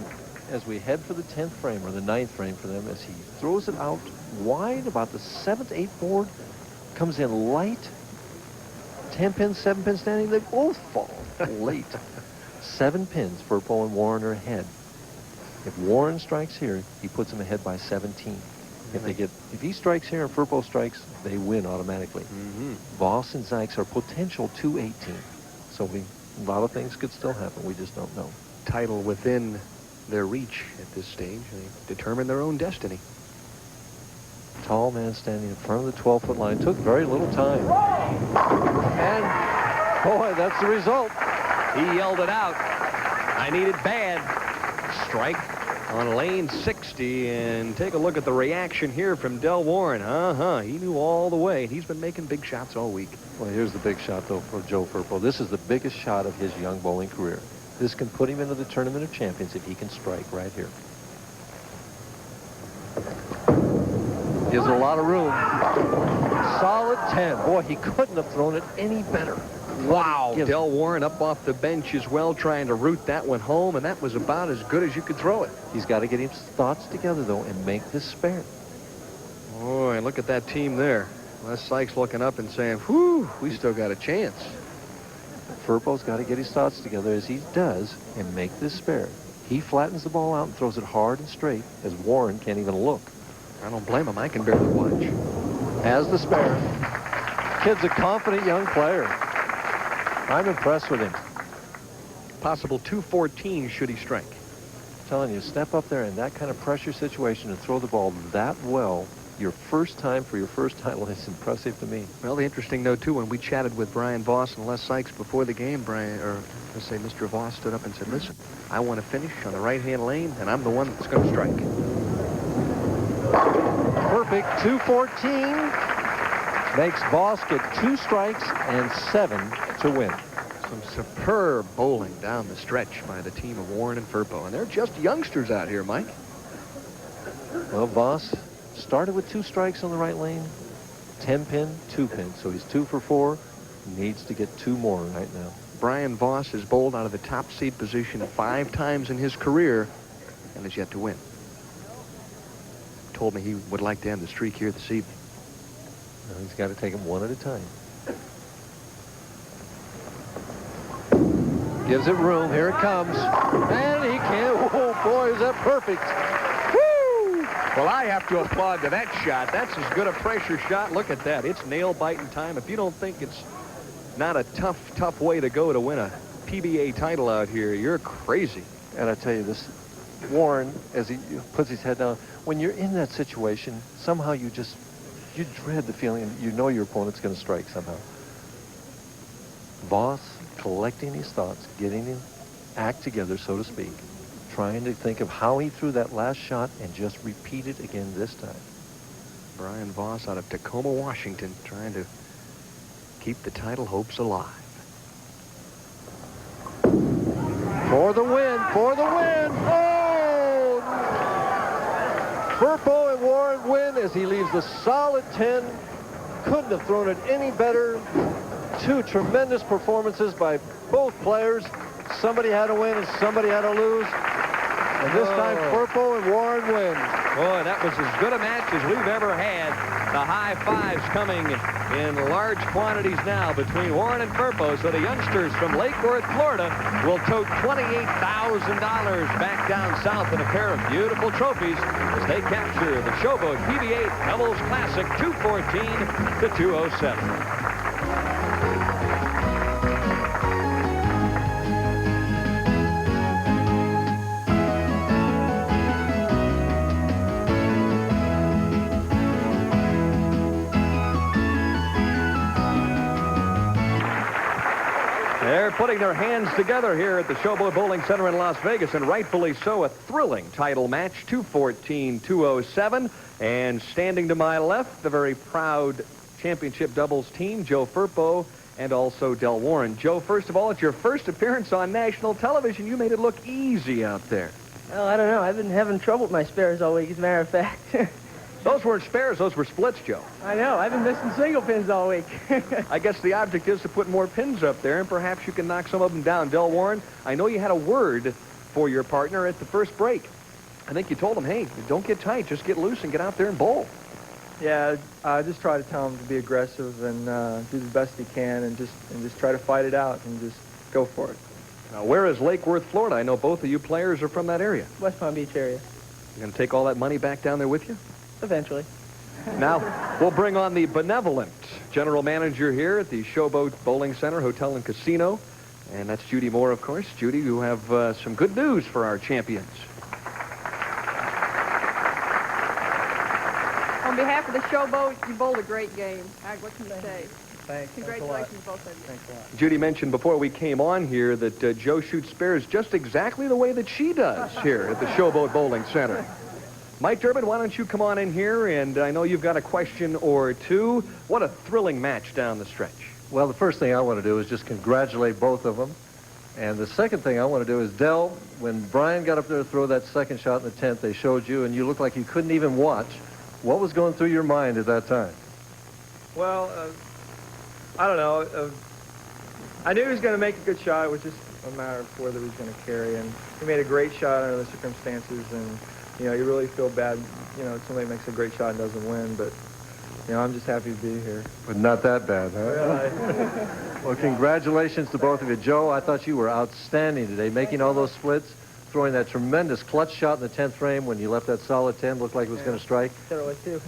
Speaker 2: as we head for the 10th frame or the 9th frame for them as he throws it out wide about the 7th, 8th board. Comes in light. 10 pins, 7 pins standing. They both fall late. 7 pins. Firpo and Warren are ahead. If Warren strikes here, he puts him ahead by 17. If he strikes here and Firpo strikes, they win automatically. Voss and Zikes are potential 218. So a lot of things could still happen. We just don't know.
Speaker 1: Title within their reach at this stage. They determine their own destiny.
Speaker 2: Tall man standing in front of the 12-foot line. Took very little time. And, boy, that's the result.
Speaker 1: He yelled it out. I need it bad. Strike on lane 60, and take a look at the reaction here from Del Warren. He knew all the way. He's been making big shots all week.
Speaker 2: Well, here's the big shot, though, for Joe Firpo. This is the biggest shot of his young bowling career. This can put him into the Tournament of Champions if he can strike right here. Gives a lot of room. Solid 10. Boy, he couldn't have thrown it any better.
Speaker 1: Wow. Del Warren up off the bench as well, trying to root that one home, and that was about as good as you could throw it.
Speaker 2: He's got to get his thoughts together, though, and make this spare.
Speaker 1: Boy, look at that team there. Les Zikes looking up and saying, whew, we still got a chance.
Speaker 2: Firpo's got to get his thoughts together as he does and make this spare. He flattens the ball out and throws it hard and straight as Warren can't even look.
Speaker 1: I don't blame him. I can barely watch.
Speaker 2: Has the spare. Kid's a confident young player. I'm impressed with him.
Speaker 1: Possible 214 should he strike.
Speaker 2: I'm telling you, step up there in that kind of pressure situation and throw the ball that well. Your first time for your first title is impressive to me.
Speaker 1: Well, the interesting note, too, when we chatted with Brian Voss and Les Zikes before the game, Mr. Voss stood up and said, listen, I want to finish on the right-hand lane, and I'm the one that's going to strike.
Speaker 2: Perfect. 214 makes Voss get 2 strikes and 7 to win.
Speaker 1: Some superb bowling down the stretch by the team of Warren and Firpo, and they're just youngsters out here, Mike.
Speaker 2: Well, Voss started with 2 strikes on the right lane, 10 pin, 2 pin. So he's 2 for 4. Needs to get 2 more right now.
Speaker 1: Brian Voss has bowled out of the top seed position 5 times in his career and has yet to win. Told me he would like to end the streak here this evening.
Speaker 2: Well, he's got to take them one at a time. Gives it room. Here it comes. And he can't. Oh, boy, is that perfect.
Speaker 1: Well, I have to applaud to that shot. That's as good a pressure shot. Look at that. It's nail-biting time. If you don't think it's not a tough way to go to win a PBA title out here, you're crazy.
Speaker 2: And I tell you, this Warren, as he puts his head down, when you're in that situation, somehow you dread the feeling you know your opponent's going to strike somehow. Voss collecting his thoughts, getting his act together, so to speak. trying to think of how he threw that last shot and just repeat it again this time.
Speaker 1: Brian Voss out of Tacoma, Washington, trying to keep the title hopes alive.
Speaker 2: For the win, for the win. Oh! Firpo and Warren win as he leaves the solid 10. Couldn't have thrown it any better. Two tremendous performances by both players. Somebody had to win and somebody had to lose. And this time, Firpo and Warren win.
Speaker 1: Boy, that was as good a match as we've ever had. The high fives coming in large quantities now between Warren and Firpo. So the youngsters from Lake Worth, Florida will tote $28,000 back down south in a pair of beautiful trophies as they capture the Showboat PBA Doubles Classic 214 to 207. They're putting their hands together here at the Showboat Bowling Center in Las Vegas, and rightfully so, a thrilling title match, 214-207. And standing to my left, the very proud championship doubles team, Joe Firpo and also Del Warren. Joe, first of all, it's your first appearance on national television. You made it look easy out there.
Speaker 3: Well, I don't know. I've been having trouble with my spares all week, as a matter of fact.
Speaker 1: Those weren't spares, those were splits, Joe.
Speaker 3: I know. I've been missing single pins all week.
Speaker 1: I guess the object is to put more pins up there, and perhaps you can knock some of them down. Del Warren, I know you had a word for your partner at the first break. I think you told him, hey, don't get tight, just get loose and get out there and bowl.
Speaker 4: Yeah, I just try to tell him to be aggressive and do the best he can and just try to fight it out and just go for it.
Speaker 1: Now, where is Lake Worth, Florida? I know both of you players are from that area.
Speaker 3: West Palm Beach area.
Speaker 1: You going to take all that money back down there with you?
Speaker 3: Eventually.
Speaker 1: Now, we'll bring on the benevolent general manager here at the Showboat Bowling Center Hotel and Casino. And that's Judy Moore, of course. Judy, you have some good news for our champions.
Speaker 5: On behalf of the Showboat, you bowled a great game. What can you say?
Speaker 4: Thanks.
Speaker 5: Congratulations, both of you.
Speaker 4: Thanks a lot.
Speaker 1: Judy mentioned before we came on here that Joe shoots spares just exactly the way that she does here at the Showboat Bowling Center. Mike Durbin, why don't you come on in here, and I know you've got a question or two. What a thrilling match down the stretch.
Speaker 2: Well, the first thing I want to do is just congratulate both of them. And the second thing I want to do is, Del, when Brian got up there to throw that second shot in the 10th, they showed you, and you looked like you couldn't even watch. What was going through your mind at that time?
Speaker 4: Well, I don't know. I knew he was going to make a good shot. It was just a matter of whether he was going to carry. And he made a great shot under the circumstances. And, you know, you really feel bad, you know, somebody makes a great shot and doesn't win. But, you know, I'm just happy to be here.
Speaker 2: But not that bad, huh?
Speaker 4: Really?
Speaker 2: Well, congratulations to both of you. Joe, I thought you were outstanding today, making all those splits, throwing that tremendous clutch shot in the 10th frame when you left that solid 10, looked like it was going to strike.
Speaker 3: So it was, too.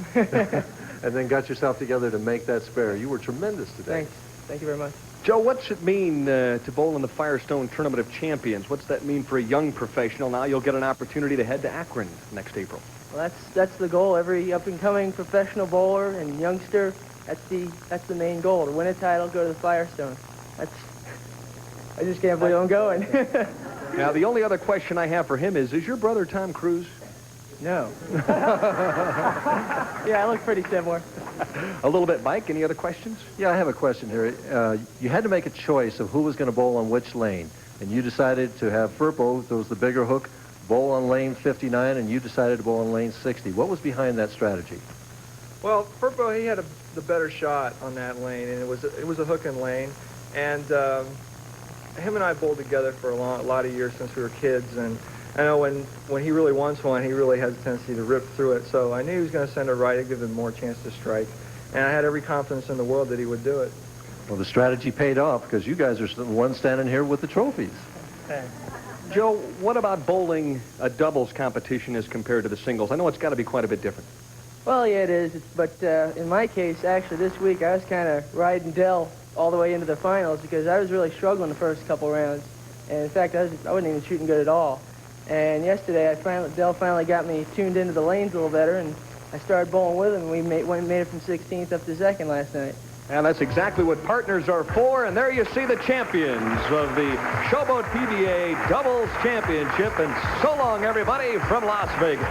Speaker 2: And then got yourself together to make that spare. You were tremendous today.
Speaker 3: Thanks. Thank you very much.
Speaker 1: Joe, what's it mean to bowl in the Firestone Tournament of Champions? What's that mean for a young professional? Now you'll get an opportunity to head to Akron next April.
Speaker 3: Well, that's the goal. Every up-and-coming professional bowler and youngster, that's the main goal, to win a title, go to the Firestone. I just can't believe I'm going.
Speaker 1: Now, the only other question I have for him is your brother Tom Cruise?
Speaker 3: No. Yeah, I look pretty similar.
Speaker 1: A little bit, Mike. Any other questions?
Speaker 2: Yeah, I have a question here. You had to make a choice of who was going to bowl on which lane, and you decided to have Firpo, that was the bigger hook, bowl on lane 59, and you decided to bowl on lane 60. What was behind that strategy?
Speaker 4: Well, Firpo, he had the better shot on that lane, and it was a hook and lane. And him and I bowled together for a lot of years since we were kids, and I know when he really wants one, he really has a tendency to rip through it. So I knew he was going to send it right to give him more chance to strike. And I had every confidence in the world that he would do it.
Speaker 2: Well, the strategy paid off because you guys are the ones standing here with the trophies.
Speaker 3: Thanks.
Speaker 1: Joe, what about bowling a doubles competition as compared to the singles? I know it's got to be quite a bit different.
Speaker 3: Well, yeah, it is. But in my case, actually, this week I was kind of riding Del all the way into the finals because I was really struggling the first couple rounds. And in fact, I wasn't even shooting good at all. And yesterday, Del finally got me tuned into the lanes a little better, and I started bowling with him, and we made it from 16th up to second last night.
Speaker 1: And that's exactly what partners are for. And there you see the champions of the Showboat PBA Doubles Championship. And so long, everybody, from Las Vegas.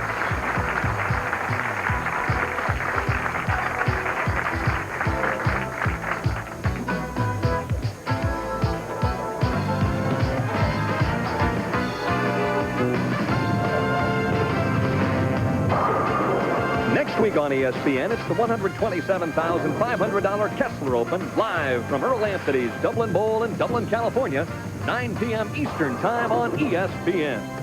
Speaker 1: Next week on ESPN, it's the $127,500 Kessler Open, live from Earl Anthony's Dublin Bowl in Dublin, California, 9 p.m. Eastern Time on ESPN.